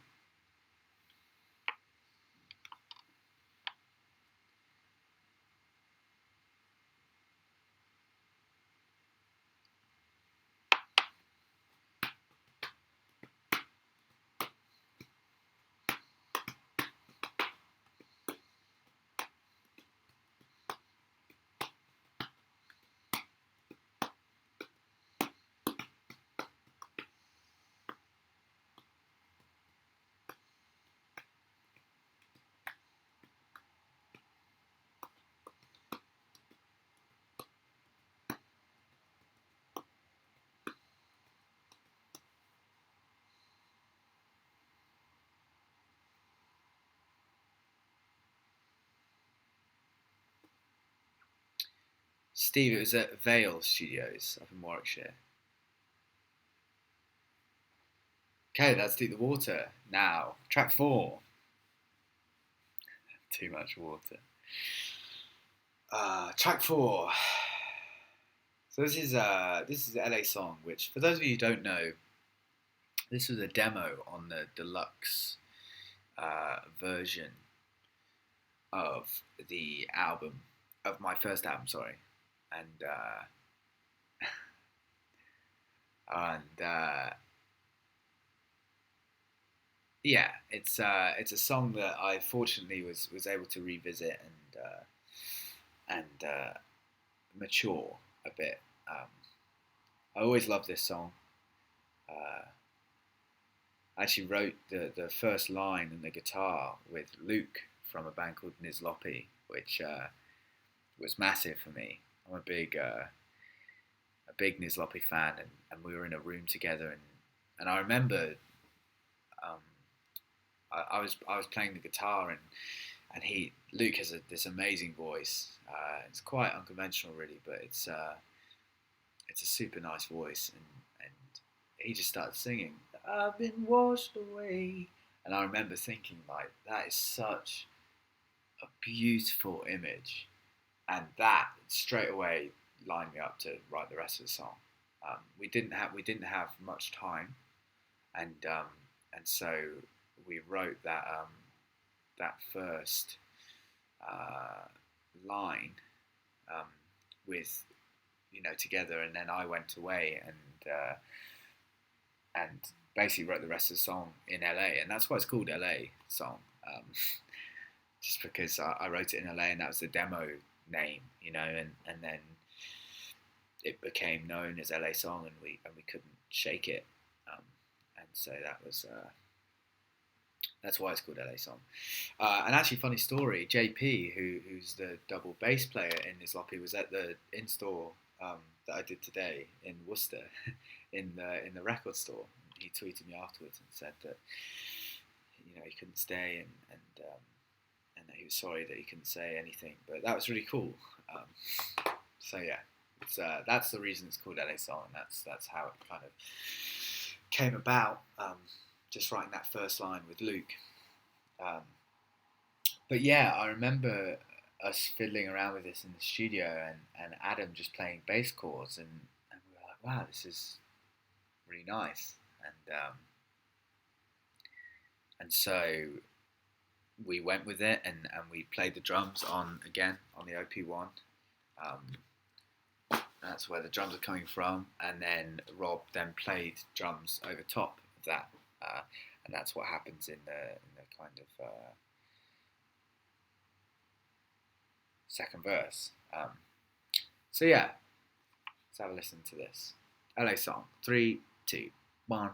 Steve, it was at Vale Studios up in Warwickshire. Okay, let's do the water now. Track 4. Too much water. Track 4. So this is LA Song, which for those of you who don't know, this was a demo on the deluxe version of the album of my first album. Sorry, and and yeah, it's a song that I fortunately was able to revisit and mature a bit. Um, I always loved this song. Uh, I actually wrote the first line and the guitar with Luke from a band called Nizlopi, which was massive for me. I'm a big Nizlopi fan, and we were in a room together, and I remember um, I was playing the guitar, and Luke has this amazing voice. It's quite unconventional, really, but it's a super nice voice, and he just started singing. I've been washed away, and I remember thinking like that is such a beautiful image, and that straight away lined me up to write the rest of the song. We didn't have much time, and and so we wrote that first uh, line um, with together, and then I went away and basically wrote the rest of the song in LA, and that's why it's called LA Song. Um, just because I wrote it in LA, and that was the demo name, and then it became known as LA Song, and we couldn't shake it, and so that's why it's called LA Song. And actually, funny story, JP, who's the double bass player in this Loppy, was at the in-store that I did today in Worcester, in the record store. He tweeted me afterwards and said that he couldn't stay, and that he was sorry that he couldn't say anything. But that was really cool. So yeah, that's the reason it's called LA Song. That's how it kind of came about. Just writing that first line with Luke. But yeah, I remember us fiddling around with this in the studio, and Adam just playing bass chords, and we were like, wow, this is really nice. And so we went with it, and we played the drums on the OP1. That's where the drums are coming from, and then Rob then played drums over top of that, and that's what happens in the kind of second verse. So yeah, let's have a listen to this LA Song. 3, 2, 1.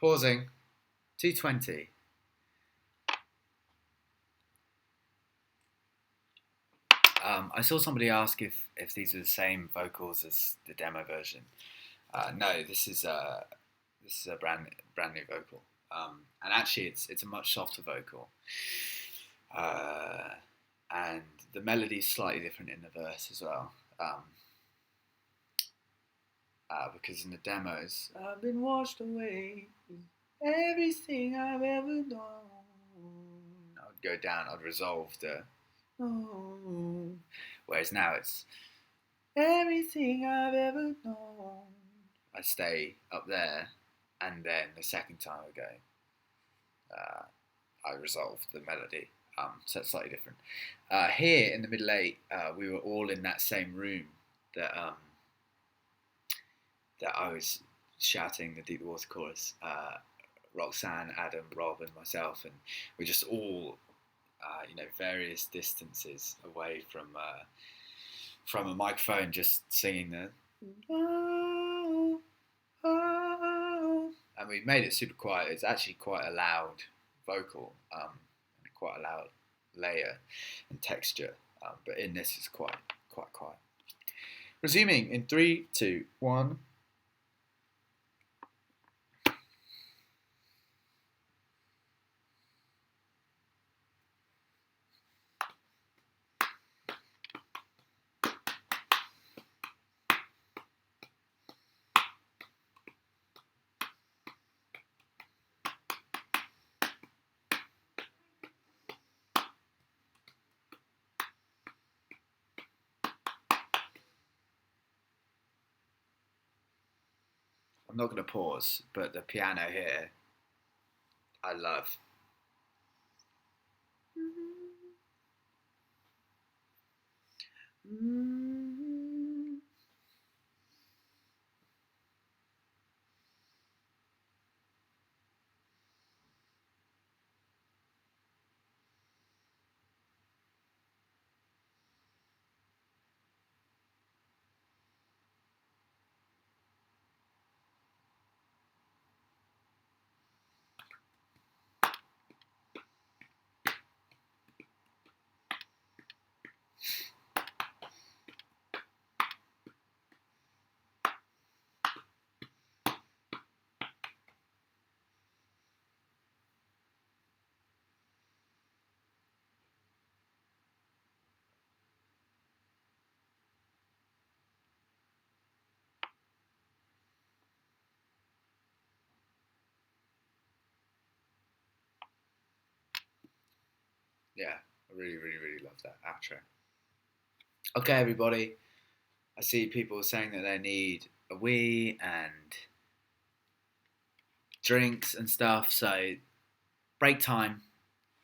Pausing. 220. I saw somebody ask if these are the same vocals as the demo version. No, this is a brand new vocal, and actually it's a much softer vocal, and the melody is slightly different in the verse as well. Because in the demos, I've been washed away with everything I've ever known. I'd go down, I'd resolve the oh, whereas now it's everything I've ever known. I stay up there, and then the second time I go, I resolve the melody. So it's slightly different. Here in the middle eight, we were all in that same room that that I was shouting the Deep the Water chorus. Roxanne, Adam, Rob, and myself, and we're just all, various distances away from a microphone, just singing the oh, oh. And we made it super quiet. It's actually quite a loud vocal, and quite a loud layer and texture, but in this it's quite quiet. Resuming in 3, 2, 1. I'm not going to pause, but the piano here, I love. Yeah, I really, really, really love that outro. Okay, everybody. I see people saying that they need a wee and drinks and stuff. So break time.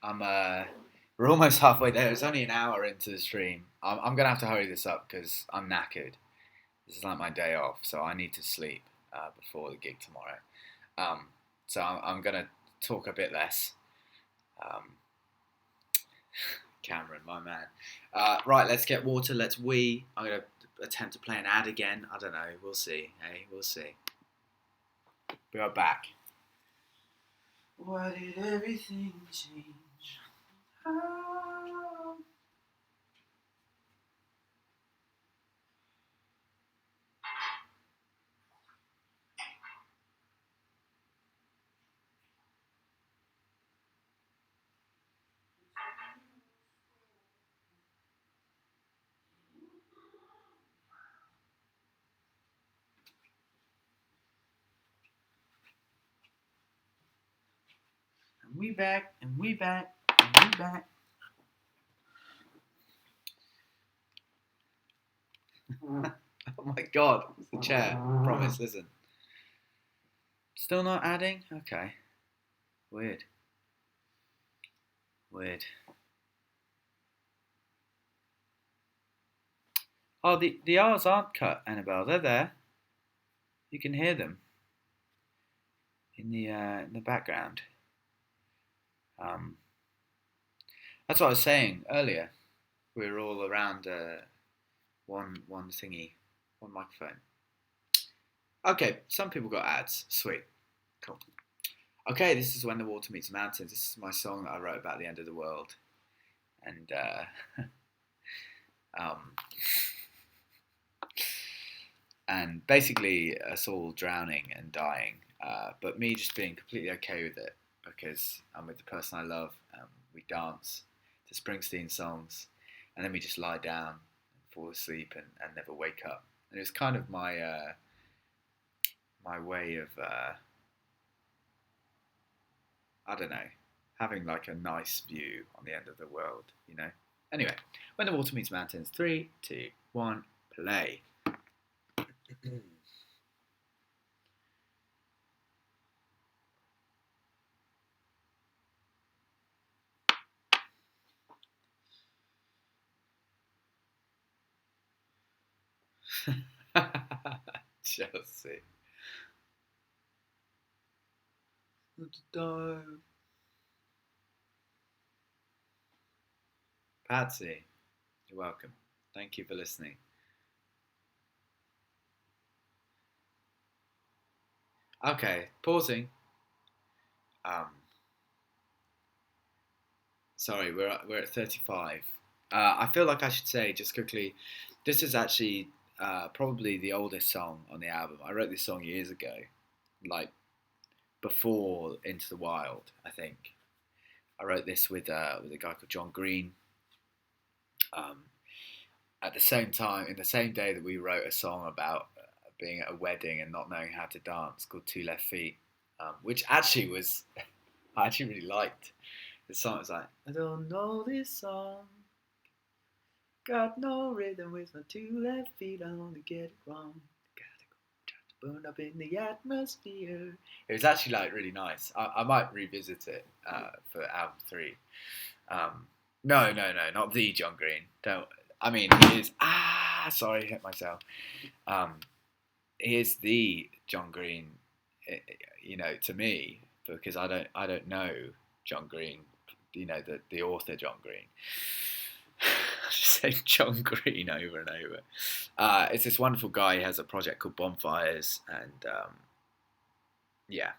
We're almost halfway there. It's only an hour into the stream. I'm gonna have to hurry this up because I'm knackered. This is like my day off, so I need to sleep before the gig tomorrow. So I'm gonna talk a bit less. Cameron, my man. Right, let's get water. Let's wee. I'm gonna attempt to play an ad again. I don't know. We'll see. Hey, we'll see. Be right back. Why did everything change? Oh. And we back, and we back, and we back. Oh my god, it's the chair. Promise, listen. Still not adding? Okay. Weird. Oh, the R's aren't cut, Annabelle. They're there. You can hear them in the background. That's what I was saying earlier. We were all around one thingy, one microphone. Okay, some people got ads. Sweet, cool. Okay, this is When the Water Meets the Mountains. This is my song that I wrote about the end of the world. And um, and basically us all drowning and dying, but me just being completely okay with it because I'm with the person I love. We dance to Springsteen songs, and then we just lie down and fall asleep and never wake up. And it was kind of my way of I don't know, having like a nice view on the end of the world, you know. Anyway, When the Water Meets Mountains, 3, 2, 1, play. Chelsea. Patsy, you're welcome. Thank you for listening. Okay, pausing. Um, sorry, we're at 35. I feel like I should say just quickly, this is actually probably the oldest song on the album. I wrote this song years ago, like before Into the Wild. I think I wrote this with a guy called John Green. Um, at the same time, in the same day that we wrote a song about being at a wedding and not knowing how to dance called Two Left Feet, which actually was I actually really liked. The song was like, I don't know this song, got no rhythm with my two left feet, I only get it wrong. Gotta go, try to burn up in the atmosphere. It was actually like really nice. I might revisit it for album 3. No, no, no, not the John Green. Don't. I mean, he is. Sorry, hit myself. Um, he is the John Green. You know, to me, because I don't know John Green. You know, the author John Green. Just say John Green over and over. It's this wonderful guy. He has a project called Bonfires, and yeah,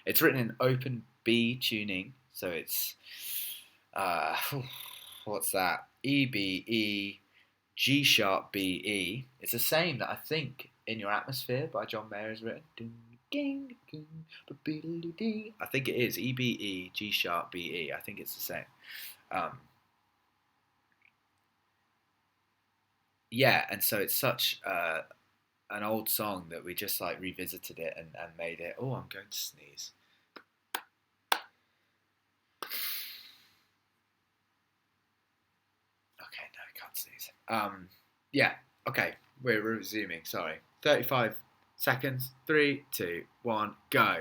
it's written in open B tuning, so it's uh, what's that? E B E G sharp B E. It's the same that I think In Your Atmosphere by John Mayer has written. I think it is E B E G sharp B E. I think it's the same. Um, yeah, and so it's such an old song that we just like revisited it and made it. Oh, I'm going to sneeze. Okay, no, I can't sneeze. Yeah, okay, we're resuming. Sorry, 35 seconds. 3, 2, 1, go.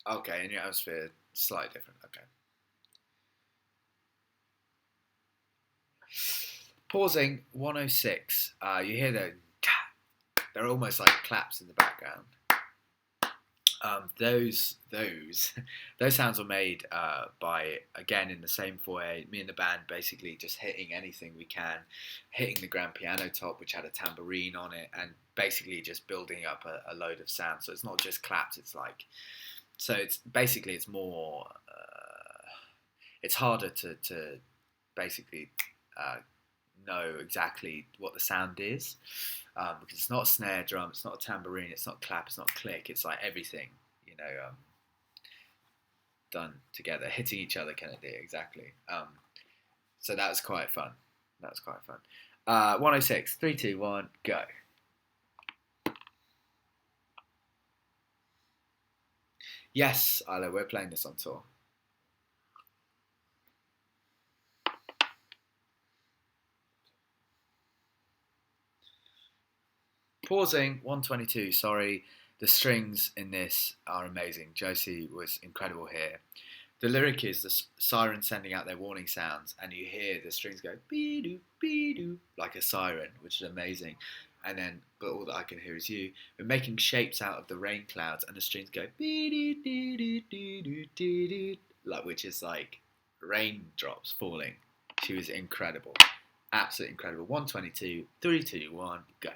Okay, in your atmosphere, slightly different. Okay. Pausing 106. You hear they're almost like claps in the background. Those those sounds were made by again in the same foyer. Me and the band basically just hitting anything we can, hitting the grand piano top, which had a tambourine on it, and basically just building up a load of sound. So it's not just claps. It's like it's basically it's more it's harder to basically uh, know exactly what the sound is because it's not a snare drum, it's not a tambourine, it's not clap, it's not click, it's like everything, you know, done together, hitting each other kind of thing, exactly. So that was quite fun. That was quite fun. 106, 3, 2, 1, go. Yes, Isla, we're playing this on tour. Pausing 122. Sorry, the strings in this are amazing. Josie was incredible here. The lyric is the siren sending out their warning sounds, and you hear the strings go be doo like a siren, which is amazing. And then, but all that I can hear is you. We're making shapes out of the rain clouds, and the strings go be doo like, which is like raindrops falling. She was incredible, absolutely incredible. 122, 3, 2, 1, go.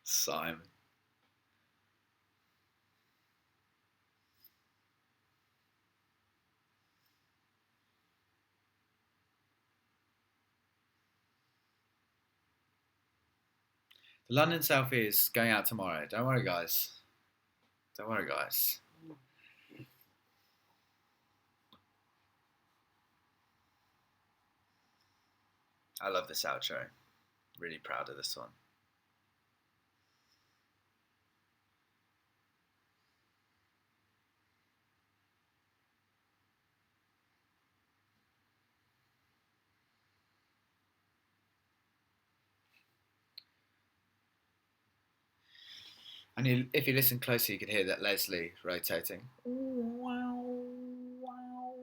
Simon. The London selfie is going out tomorrow. Don't worry, guys. Don't worry, guys. I love this outro. Really proud of this one. And if you listen closely, you can hear that Leslie rotating. Wow, wow.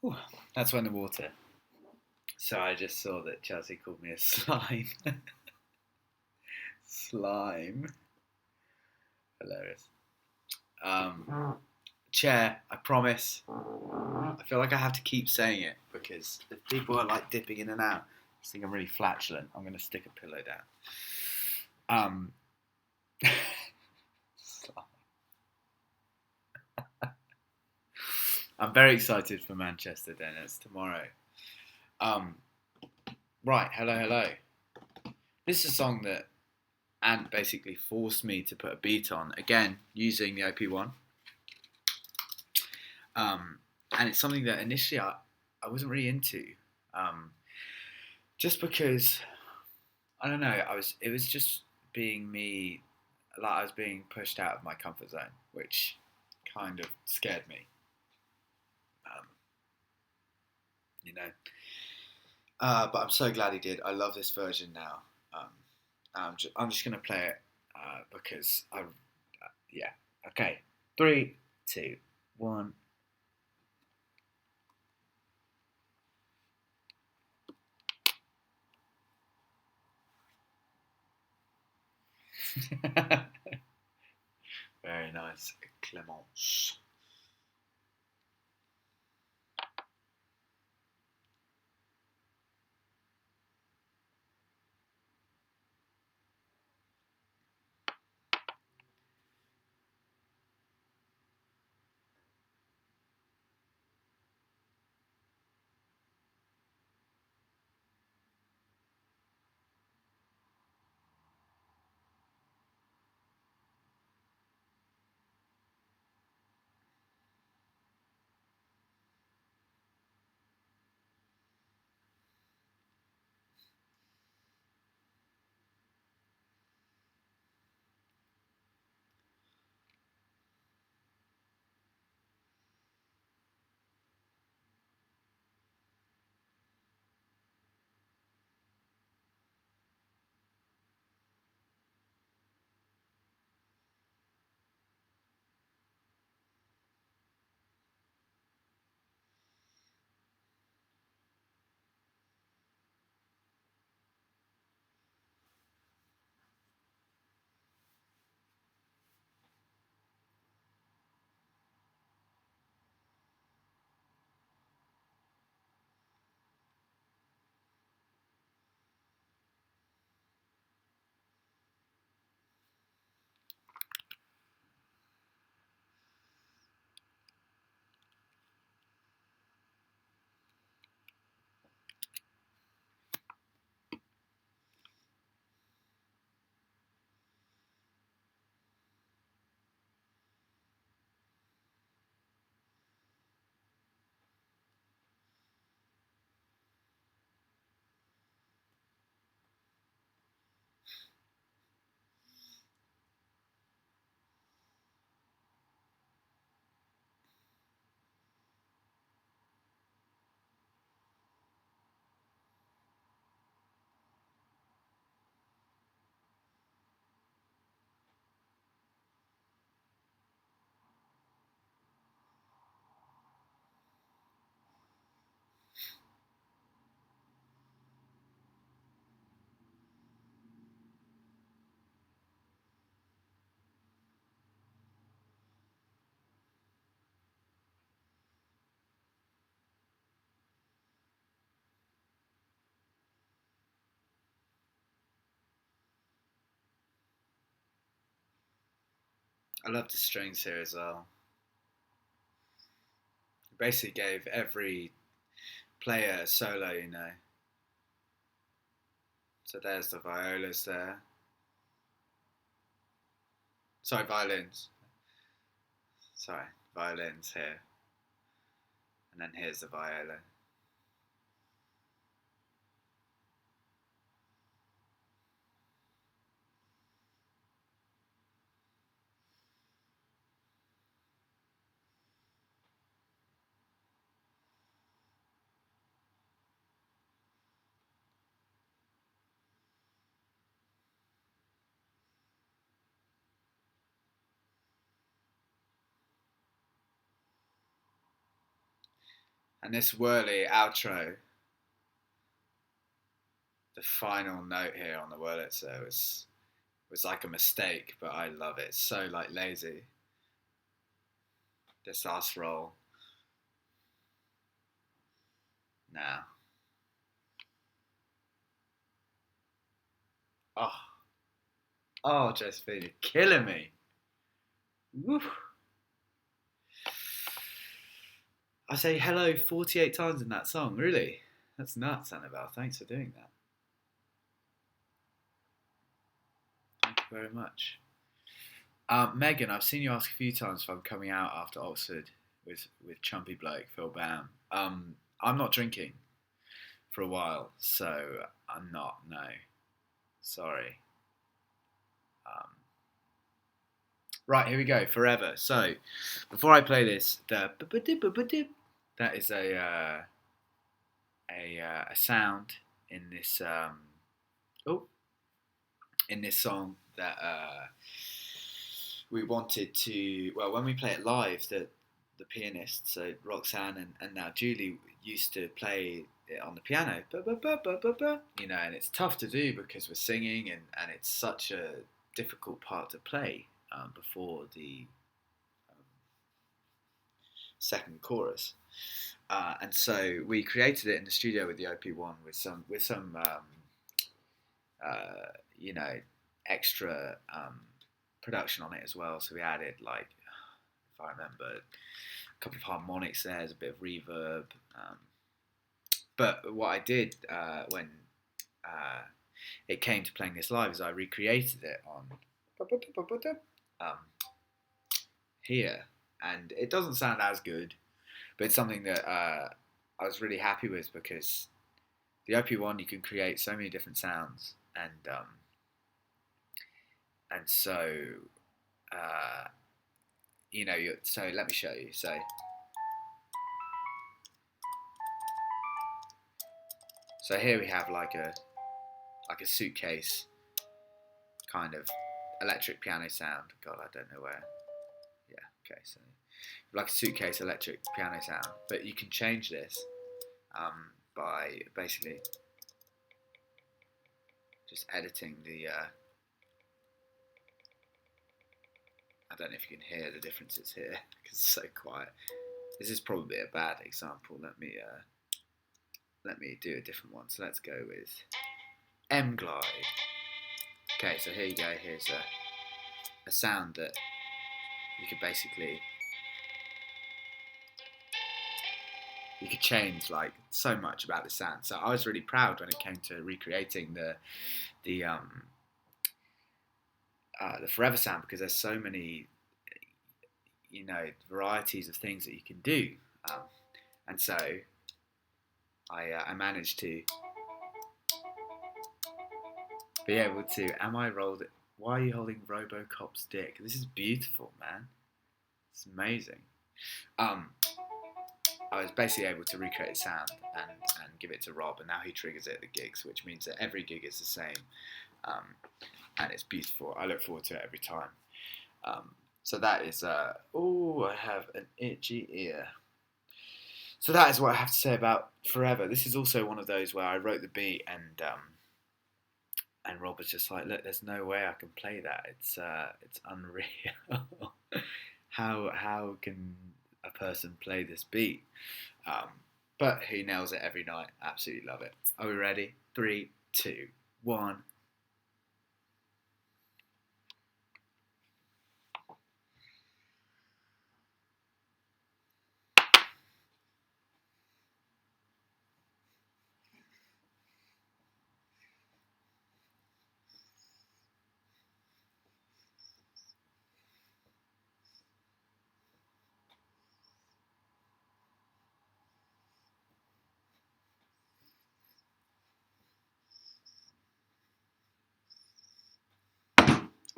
Ooh, that's when the water. So I just saw that Chelsea called me a slime. Slime. Hilarious. Chair, I promise. I feel like I have to keep saying it because if people are like dipping in and out, I think I'm really flatulent. I'm going to stick a pillow down. I'm very excited for Manchester, Dennis, tomorrow. Right, hello, hello. This is a song that Ant basically forced me to put a beat on, again, using the OP1. um, and it's something that initially I wasn't really into, um, just because I don't know. It was just being me, like I was being pushed out of my comfort zone, which kind of scared me. Um, you know. But I'm so glad he did. I love this version now. Um, I'm just gonna play it because yeah. Okay, 3, 2, 1. Very nice, Clemence. I love the strings here as well. Basically gave every player a solo, you know. So there's the violas there. Sorry, violins. Sorry, violins here. And then here's the viola. And this whirly outro, the final note here on the Wurlitzer was like a mistake, but I love it. It's so like lazy. This last roll. Now. Oh, oh, Josephine, you're killing me. Woo. I say hello 48 times in that song, really? That's nuts, Annabelle. Thanks for doing that. Thank you very much. Megan, I've seen you ask a few times if I'm coming out after Oxford with Chumpy Bloke Phil Bam. I'm not drinking for a while, so I'm not. No, sorry. Um, right, here we go. Forever. So before I play this, that is a sound in this in this song that we wanted to. Well, when we play it live, the pianist, so Roxanne and now Julie, used to play it on the piano, you know, and it's tough to do because we're singing and it's such a difficult part to play before the second chorus. And so we created it in the studio with the OP1 with some you know, extra production on it as well. So we added, like, if I remember, a couple of harmonics there, there's a bit of reverb. But what I did when it came to playing this live is I recreated it on here, and it doesn't sound as good, but it's something that I was really happy with because the OP1 you can create so many different sounds, and so you know, so let me show you. So here we have like a suitcase kind of electric piano sound. God, I don't know where. Yeah, okay, so like a suitcase electric piano sound, but you can change this by basically just editing the. I don't know if you can hear the differences here because it's so quiet. This is probably a bad example. Let me do a different one. So let's go with M Glide. Okay, so here you go. Here's a sound that you could basically change like so much about the sound. So I was really proud when it came to recreating the Forever sound because there's so many, you know, varieties of things that you can do, and so I managed to be able to. Am I rolled? Why are you holding RoboCop's dick? This is beautiful, man. It's amazing. I was basically able to recreate sound and give it to Rob, and now he triggers it at the gigs, which means that every gig is the same, and it's beautiful. I look forward to it every time. So that is, oh, I have an itchy ear. So that is what I have to say about Forever. This is also one of those where I wrote the beat and Rob was just like, look, there's no way I can play that. It's unreal. How can a person play this beat? But he nails it every night. Absolutely love it. Are we ready? 3, 2, 1.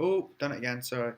Oh, done it again, sorry.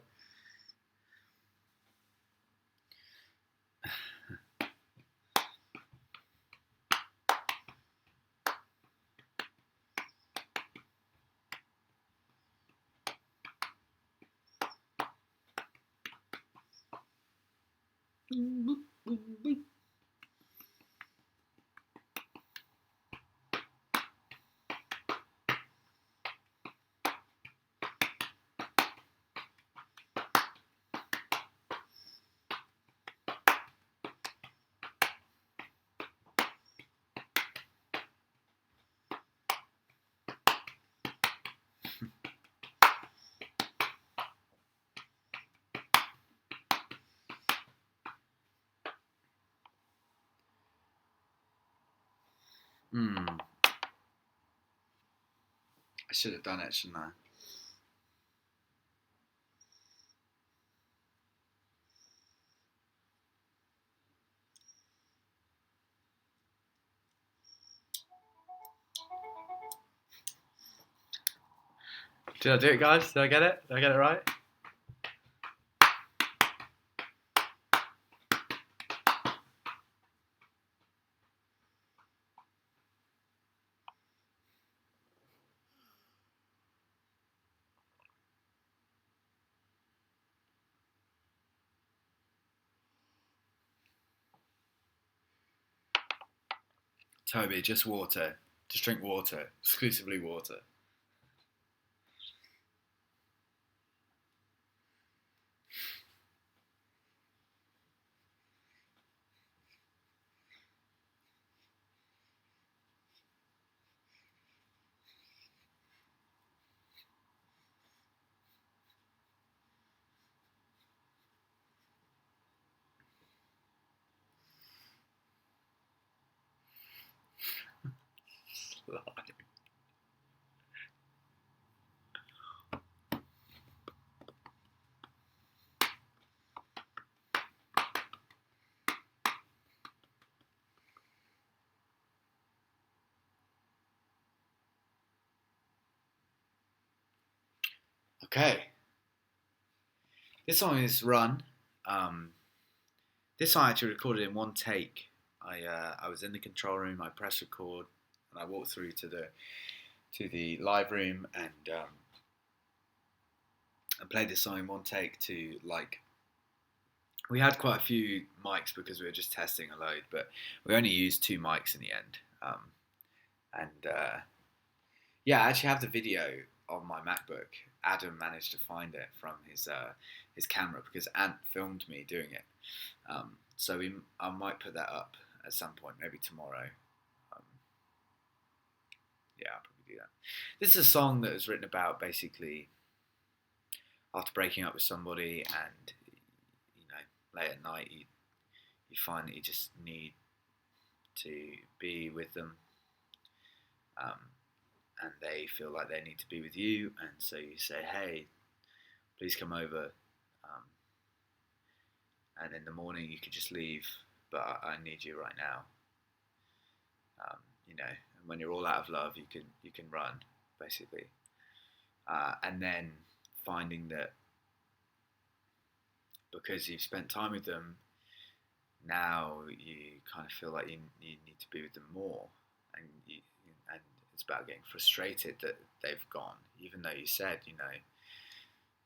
I should have done it, shouldn't I? Did I do it, guys? Did I get it? Did I get it right? Toby, just water. Just drink water. Exclusively water. Slime. Okay. This song is Run. Um, this song I actually recorded in one take. I was in the control room. I pressed record, and I walked through to the live room and played this song in one take. To like, we had quite a few mics because we were just testing a load, but we only used 2 mics in the end. And yeah, I actually have the video on my MacBook. Adam managed to find it from his camera because Ant filmed me doing it. So I might put that up at some point, maybe tomorrow. Um, yeah, I'll probably do that. This is a song that was written about basically after breaking up with somebody, and late at night you find that you just need to be with them, um, and they feel like they need to be with you, and so you say, "Hey, please come over," um, and in the morning you could just leave, but I need you right now. And when you're all out of love, you can run, basically, and then finding that because you've spent time with them, now you kind of feel like you need to be with them more, and it's about getting frustrated that they've gone, even though you said,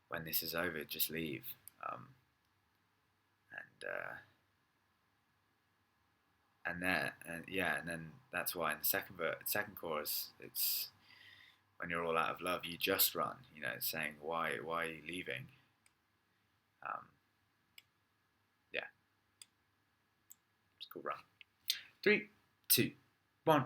when this is over, just leave, and and then that's why in the second chorus, it's when you're all out of love, you just run. It's saying why are you leaving? Um, yeah, it's cool. Run. 3, 2, 1.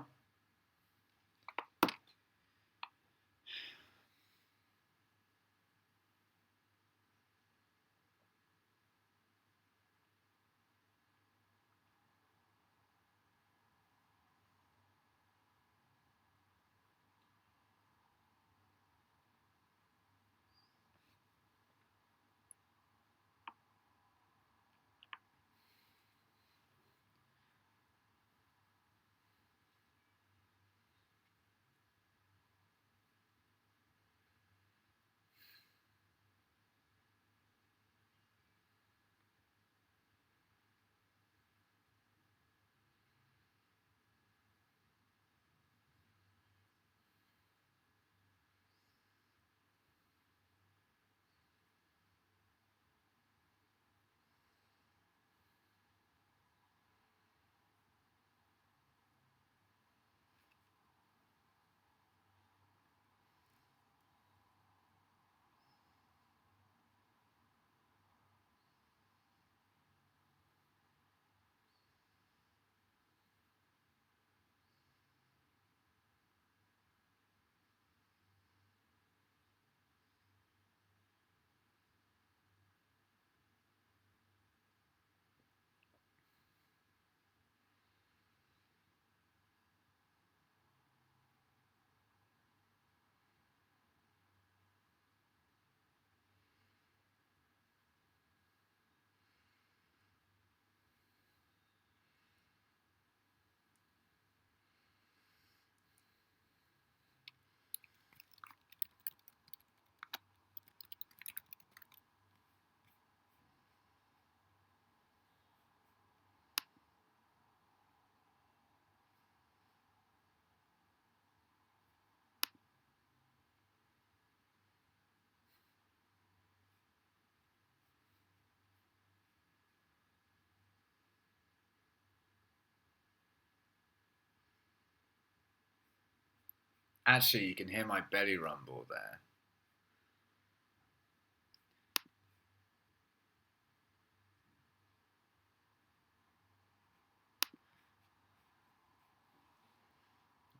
Actually, you can hear my belly rumble there.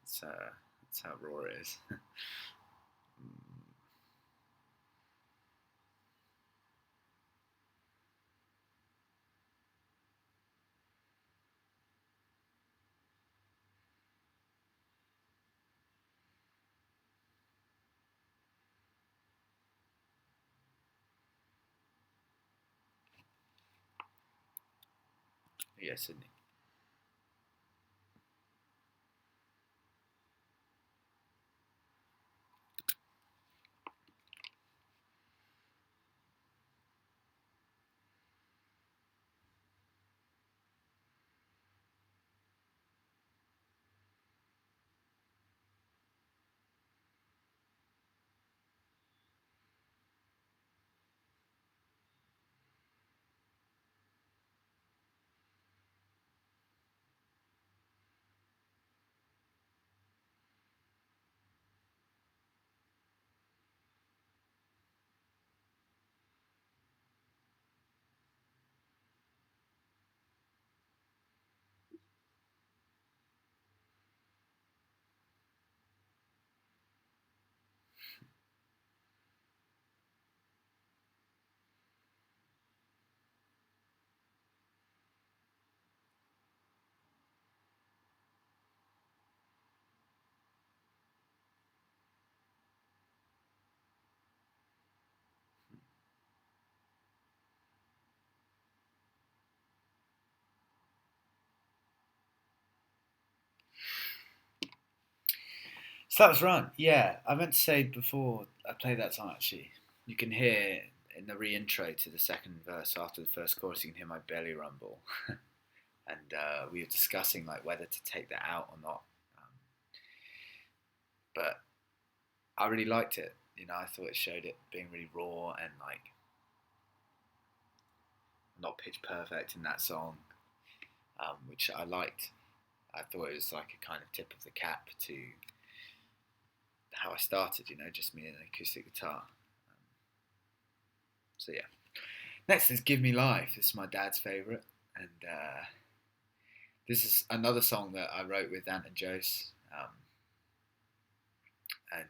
That's how raw it is. Yeah, Sydney. So that was Run. Yeah, I meant to say before I played that song, actually, you can hear in the re-intro to the second verse after the first chorus, you can hear my belly rumble. And we were discussing like whether to take that out or not. But I really liked it. You know, I thought it showed it being really raw and like not pitch perfect in that song, which I liked. I thought it was like a kind of tip of the cap to how I started, you know, just me and an acoustic guitar. So yeah. Next is Give Me Life. This is my dad's favourite. And this is another song that I wrote with Ant and Jose. And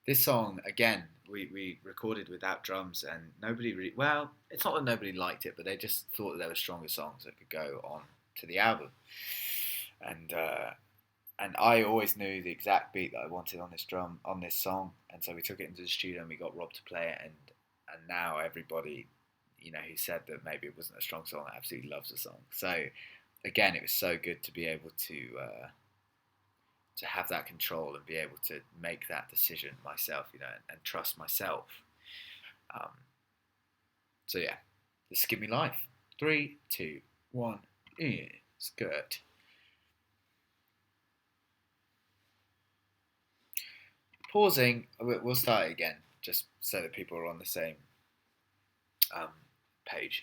this song, again, we recorded without drums, and nobody really, well, it's not that nobody liked it, but they just thought that there were stronger songs that could go on to the album. And I always knew the exact beat that I wanted on this song, and so we took it into the studio and we got Rob to play it, and now everybody, you know, who said that maybe it wasn't a strong song, absolutely loves the song. So again, it was so good to be able to have that control and be able to make that decision myself, you know, and trust myself. Um, so yeah, this Give Me Life. 3, 2, 1, skirt. Pausing, we'll start again, just so that people are on the same um, page.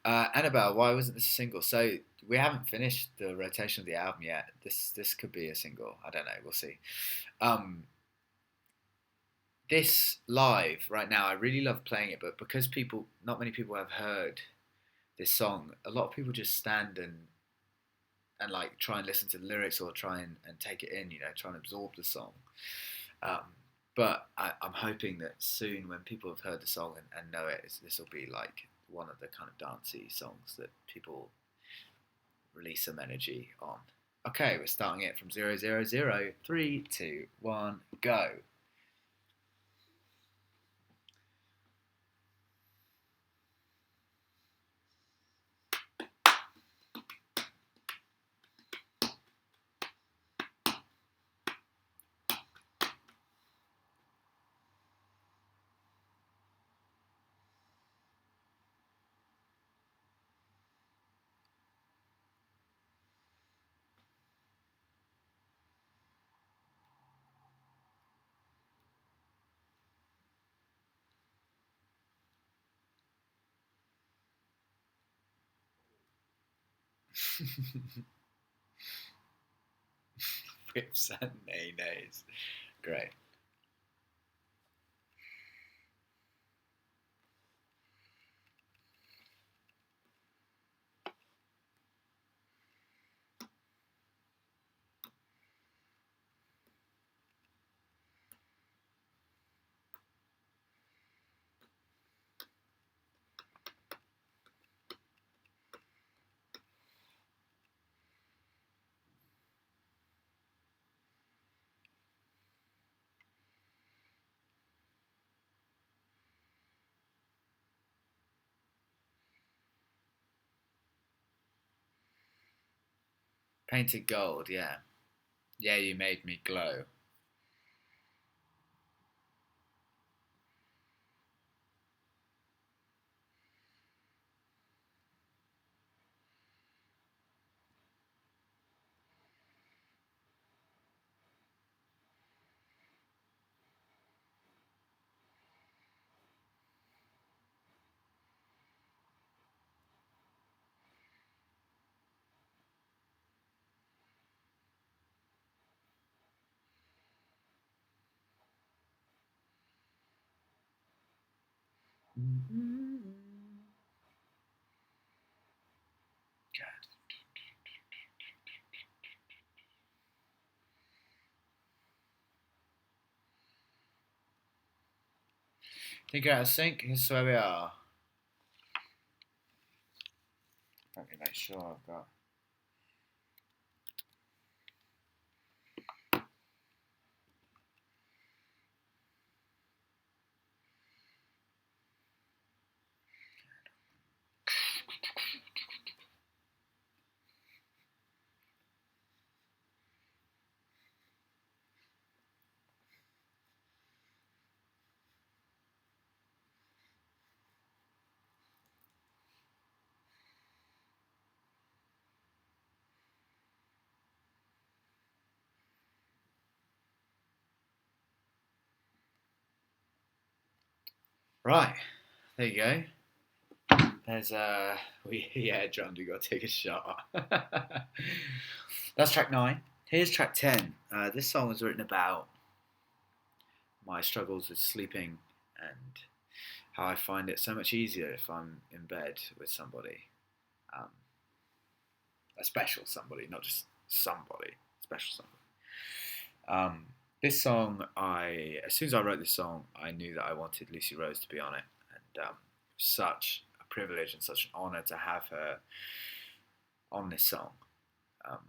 Annabelle, why wasn't this a single? So we haven't finished the rotation of the album yet. This could be a single. I don't know. We'll see. This live right now, I really love playing it, but because not many people have heard this song, a lot of people just stand and like try and listen to the lyrics or try and take it in, you know, try and absorb the song. Um, but I'm hoping that soon, when people have heard the song and know it, this will be like one of the kind of dancey songs that people release some energy on. Okay, we're starting it from 000. 3, 2, 1, go. whips and nay-nays. Great. Painted gold, yeah. Yeah, you made me glow. Mm-hmm. Think you're out of sync? Here's where we are. Let me make sure I've got. Right, there you go. There's we yeah, drummed. We got to take a shot. That's track 9. Here's track 10. This song was written about my struggles with sleeping and how I find it so much easier if I'm in bed with somebody, um, a special somebody, not just somebody, special somebody. This song, as soon as I wrote this song, I knew that I wanted Lucy Rose to be on it, and such a privilege and such an honour to have her on this song, um,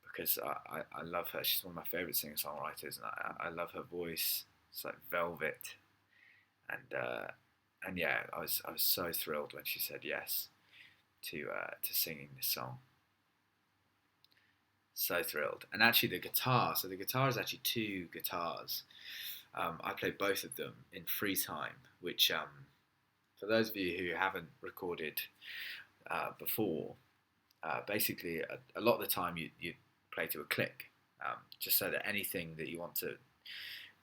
because I love her. She's one of my favourite singer-songwriters, and I love her voice. It's like velvet, and yeah, I was so thrilled when she said yes to singing this song. So thrilled. And actually, the guitar. So the guitar is actually 2 guitars. I play both of them in free time, which for those of you who haven't recorded before, basically a lot of the time you play to a click, just so that anything that you want to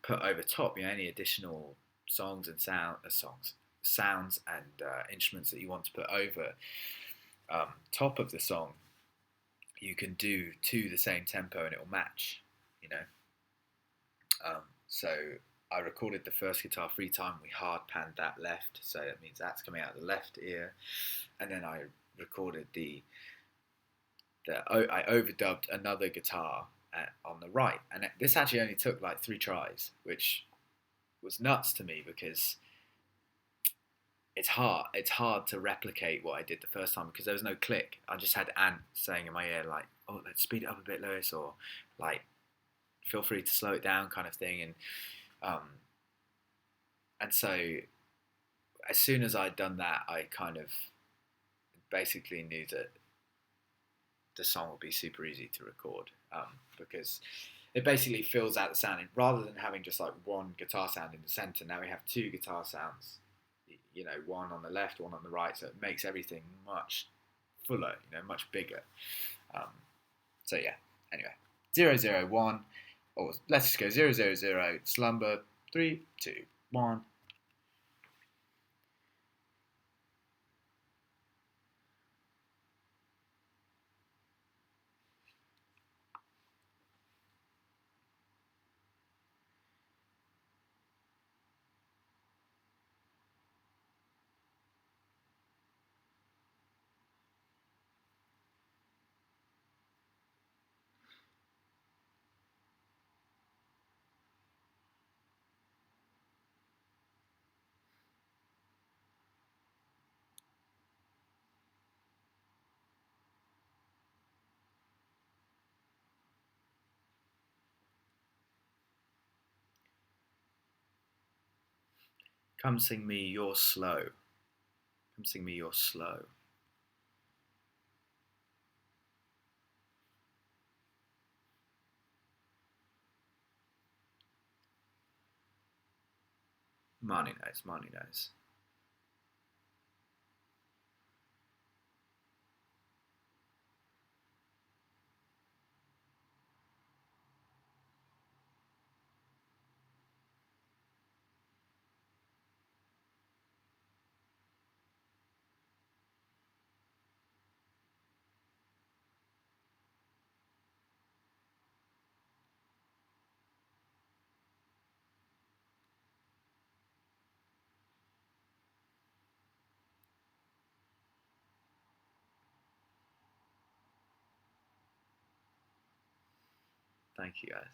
put over top, any additional songs and sounds and instruments that you want to put over top of the song, you can do to the same tempo and it will match, you know. So I recorded the first guitar free time. We hard panned that left, so that means that's coming out of the left ear, and then I recorded I overdubbed another guitar on the right, and this actually only took like 3 tries, which was nuts to me because it's hard to replicate what I did the first time because there was no click. I just had Ant saying in my ear like, "Oh, let's speed it up a bit, Lewis," or like, "Feel free to slow it down," kind of thing, and so as soon as I'd done that, I kind of basically knew that the song would be super easy to record, because it basically fills out the sound. Rather than having just like one guitar sound in the center, now we have 2 guitar sounds, one on the left, one on the right, so it makes everything much fuller, much bigger. So yeah, anyway, 001, or let's just go 000, slumber, 3, 2, 1. Come sing me You're Slow. Come sing me You're Slow. Marnie knows, Marnie knows. Thank you, guys.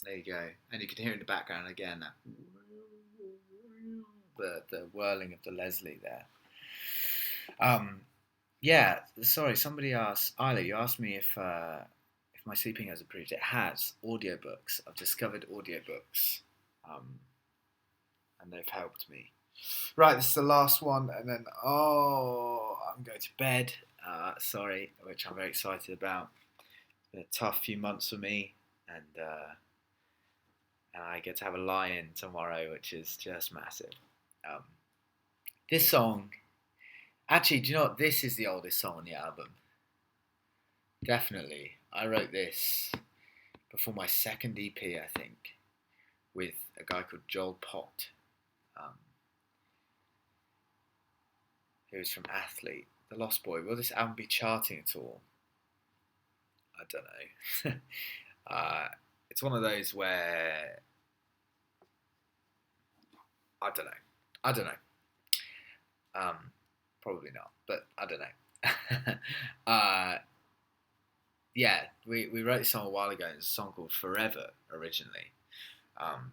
There you go. And you can hear in the background again that the whirling of the Leslie there. Yeah, sorry, somebody asked, Isla, you asked me if my sleeping has improved. It has. Audiobooks. I've discovered audiobooks. And they've helped me. Right, this is the last one, and then I'm going to bed. Sorry, which I'm very excited about. It's been a tough few months for me, and I get to have a lie-in tomorrow, which is just massive. Um, this song, actually, do you know what? This is the oldest song on the album. Definitely, I wrote this before my second EP, I think, with a guy called Joel Pott, um, who was from Athlete. The Lost Boy. Will this album be charting at all? I don't know. It's one of those where I don't know. I don't know. Probably not, but I don't know. Yeah, we wrote this song a while ago. It's a song called Forever originally, um,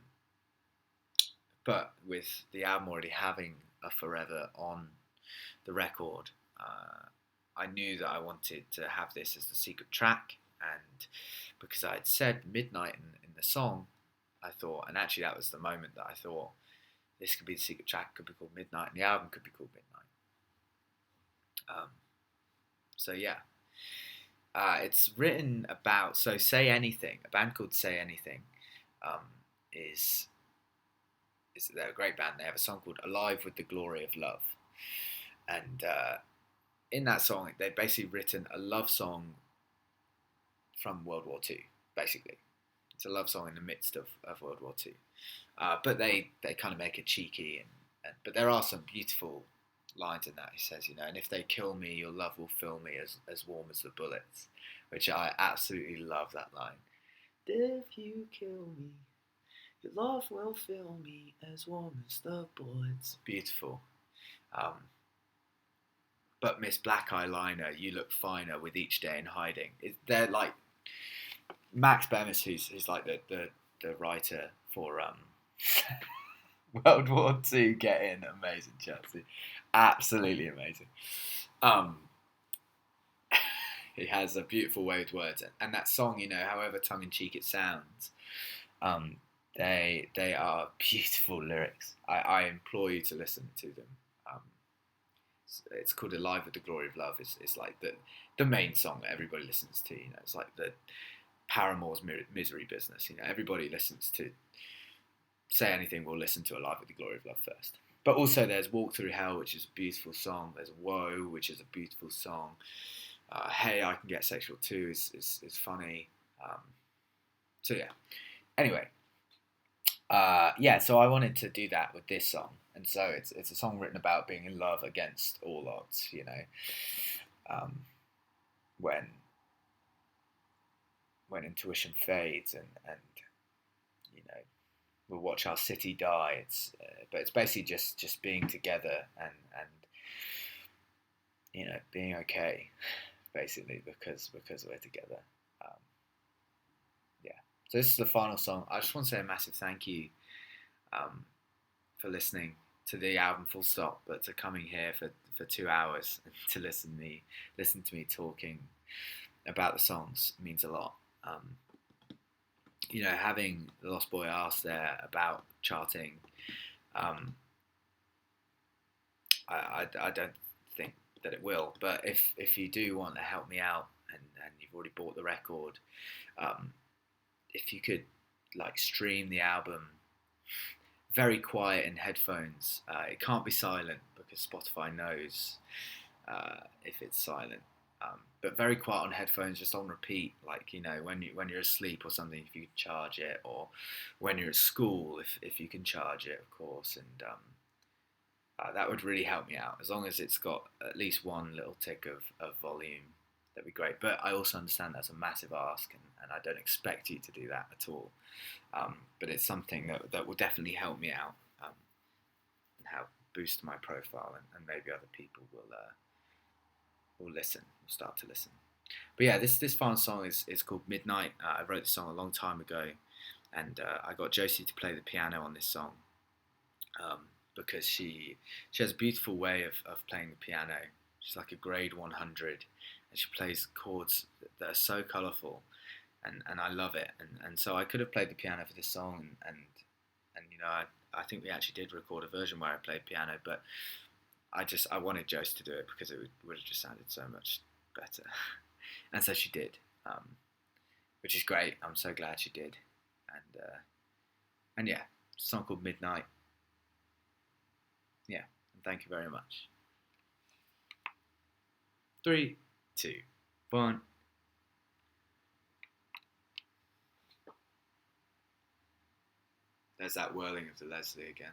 but with the album already having a Forever on the record, I knew that I wanted to have this as the secret track, and because I had said midnight in the song, I thought, and actually that was the moment that I thought this could be the secret track, could be called Midnight, and the album could be called Midnight. So yeah, it's written about. So Say Anything, a band called Say Anything, um, is they're a great band. They have a song called Alive with the Glory of Love, and in that song, they've basically written a love song from World War II. Basically, it's a love song in the midst of World War II. But they kind of make it cheeky, but there are some beautiful lines in that. He says, and if they kill me, your love will fill me as warm as the bullets, which I absolutely love that line. If you kill me, your love will fill me as warm as the bullets. Beautiful. But Miss Black Eyeliner, you look finer with each day in hiding. They're like Max Bemis, who's like the writer for World War II. Get in, amazing, Chelsea, absolutely amazing. He has a beautiful way with words, and that song, however tongue in cheek it sounds, they are beautiful lyrics. I implore you to listen to them. It's called Alive with the Glory of Love. It's like the main song that everybody listens to. It's like the Paramore's Misery Business. Everybody listens to Say Anything will listen to Alive with the Glory of Love first. But also there's Walk Through Hell, which is a beautiful song. There's Whoa, which is a beautiful song. Hey, I Can Get Sexual Too is funny. So yeah. Anyway, so I wanted to do that with this song. And so it's a song written about being in love against all odds, when intuition fades and we'll watch our city die. But it's basically just being together and being okay, basically because we're together. Yeah. So this is the final song. I just want to say a massive thank you for listening to the album full stop, but to coming here for 2 hours to listen to me talking about the songs means a lot. Having the Lost Boy asked there about charting, I don't think that it will, but if you do want to help me out and you've already bought the record, if you could stream the album very quiet in headphones. It can't be silent because Spotify knows if it's silent. But very quiet on headphones, just on repeat, when you're asleep or something, if you can charge it, or when you're at school, if you can charge it, of course, and that would really help me out. As long as it's got at least one little tick of volume, that'd be great. But I also understand that's a massive ask, and I don't expect you to do that at all. But it's something that will definitely help me out and help boost my profile, and maybe other people will listen, will start to listen. But yeah, this final song is called Midnight. I wrote this song a long time ago, and I got Josie to play the piano on this song because she has a beautiful way of playing the piano. She's like a grade 100, and she plays chords that are so colourful, and I love it. And so I could have played the piano for this song, and I think we actually did record a version where I played piano, but I wanted Josie to do it because it would have just sounded so much better. And so she did, which is great. I'm so glad she did. And yeah, it's a song called Midnight. Yeah, and thank you very much. 3, 2, 1. There's that whirling of the Leslie again.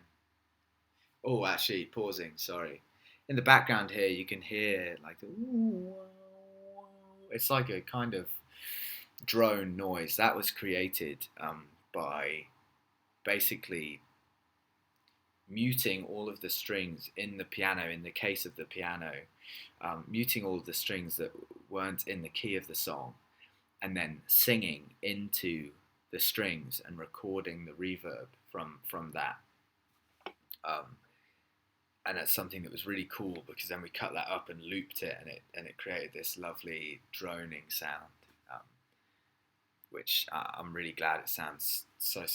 Oh, actually, pausing. Sorry. In the background here, you can hear like the. It's like a kind of drone noise that was created by basically muting all of the strings in the piano. In the case of the piano, muting all of the strings that weren't in the key of the song, and then singing into the strings and recording the reverb from that. Um, and that's something that was really cool because then we cut that up and looped it, and it created this lovely droning sound, um, which I'm really glad it sounds so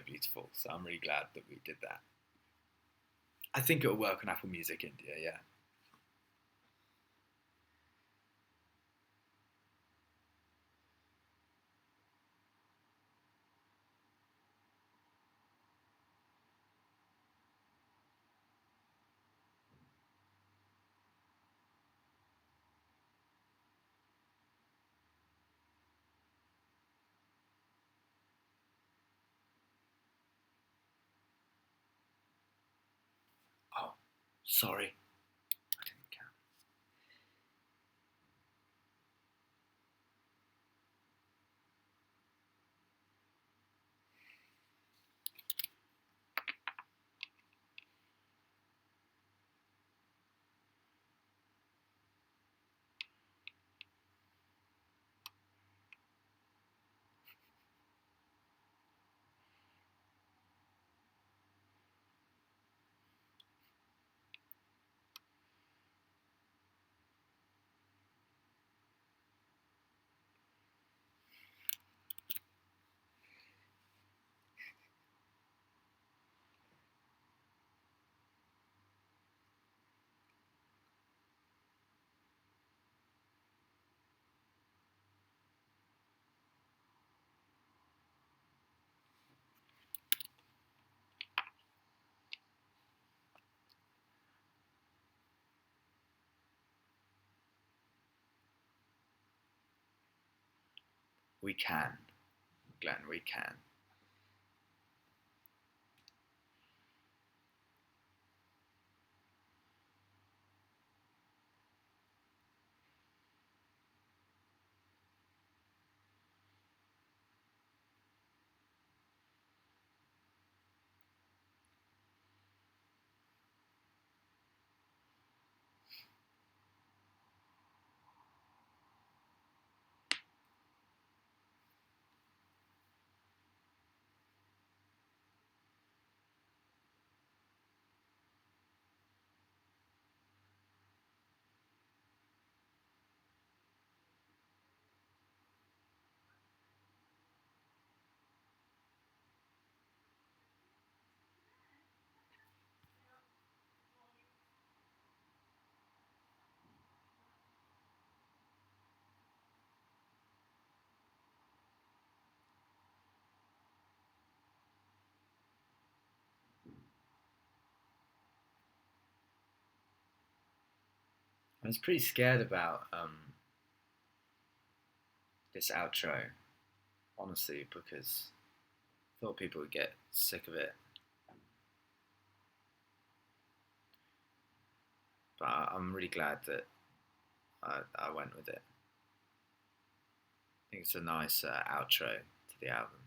beautiful. So I'm really glad that we did that. I think it'll work on Apple Music India, yeah. Oh, sorry, I didn't count. We can, Glenn, we can. I was pretty scared about this outro, honestly, because I thought people would get sick of it. But I'm really glad that I went with it. I think it's a nice outro to the album.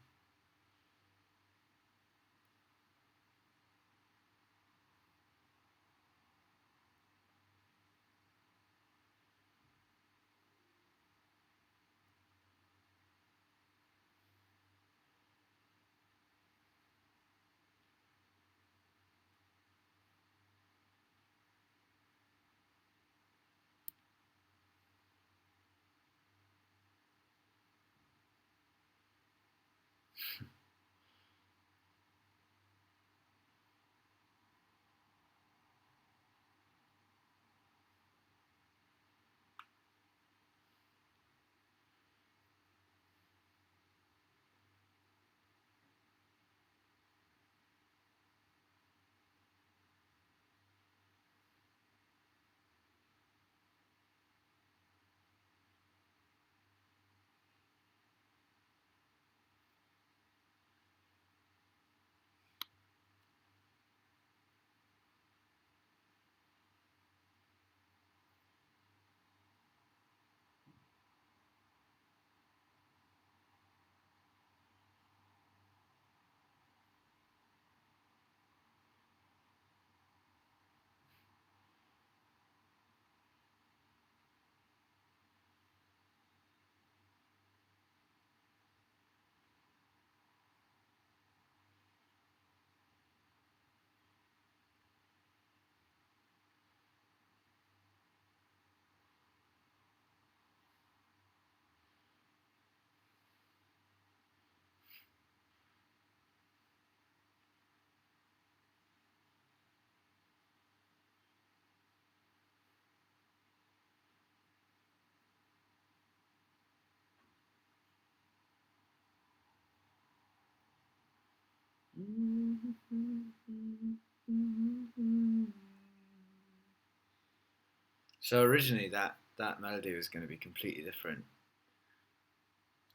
So originally that melody was going to be completely different.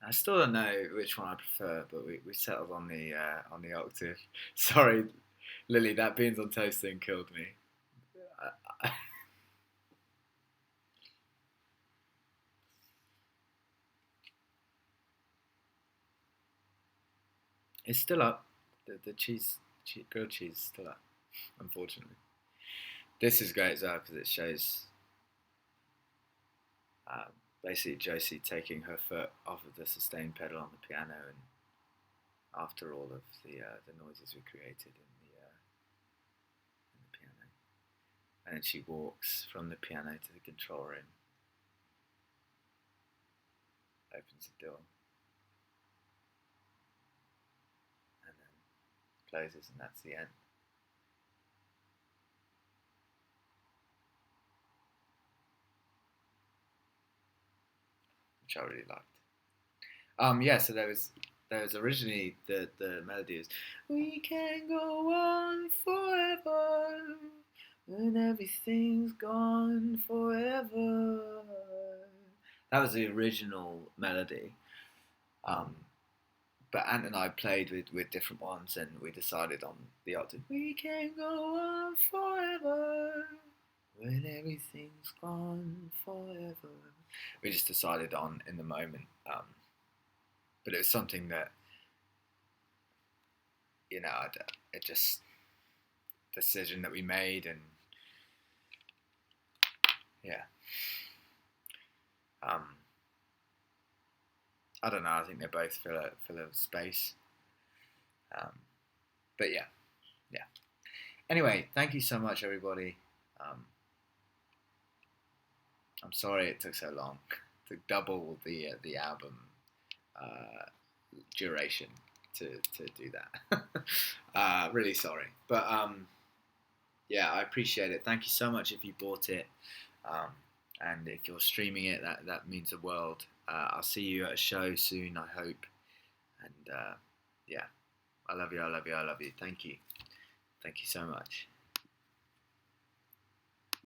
I still don't know which one I prefer, but we settled on the octave. Sorry, Lily, that beans on toast thing killed me. It's still up. The grilled cheese is still up, unfortunately. This is great as well because it shows uh, basically Josie taking her foot off of the sustain pedal on the piano, and after all of the noises we created in the piano, and then she walks from the piano to the control room, opens the door, and then closes, and that's the end. Which I really liked. Yeah, so there was originally the melody is "We can go on forever when everything's gone forever." That was the original melody. Um, but Ant and I played with different ones, and we decided on the octave. We can go on forever when everything's gone forever. We just decided on in the moment. But it was something that it just decision that we made, and yeah, um, I don't know. I think they both fill a space, um, but yeah, yeah. Anyway, thank you so much, everybody. Um, I'm sorry it took so long to double the album uh, duration to do that. Really sorry, but yeah, I appreciate it. Thank you so much if you bought it, um, and if you're streaming it, that means the world. I'll see you at a show soon, I hope, and yeah, I love you, I love you, I love you. Thank you so much.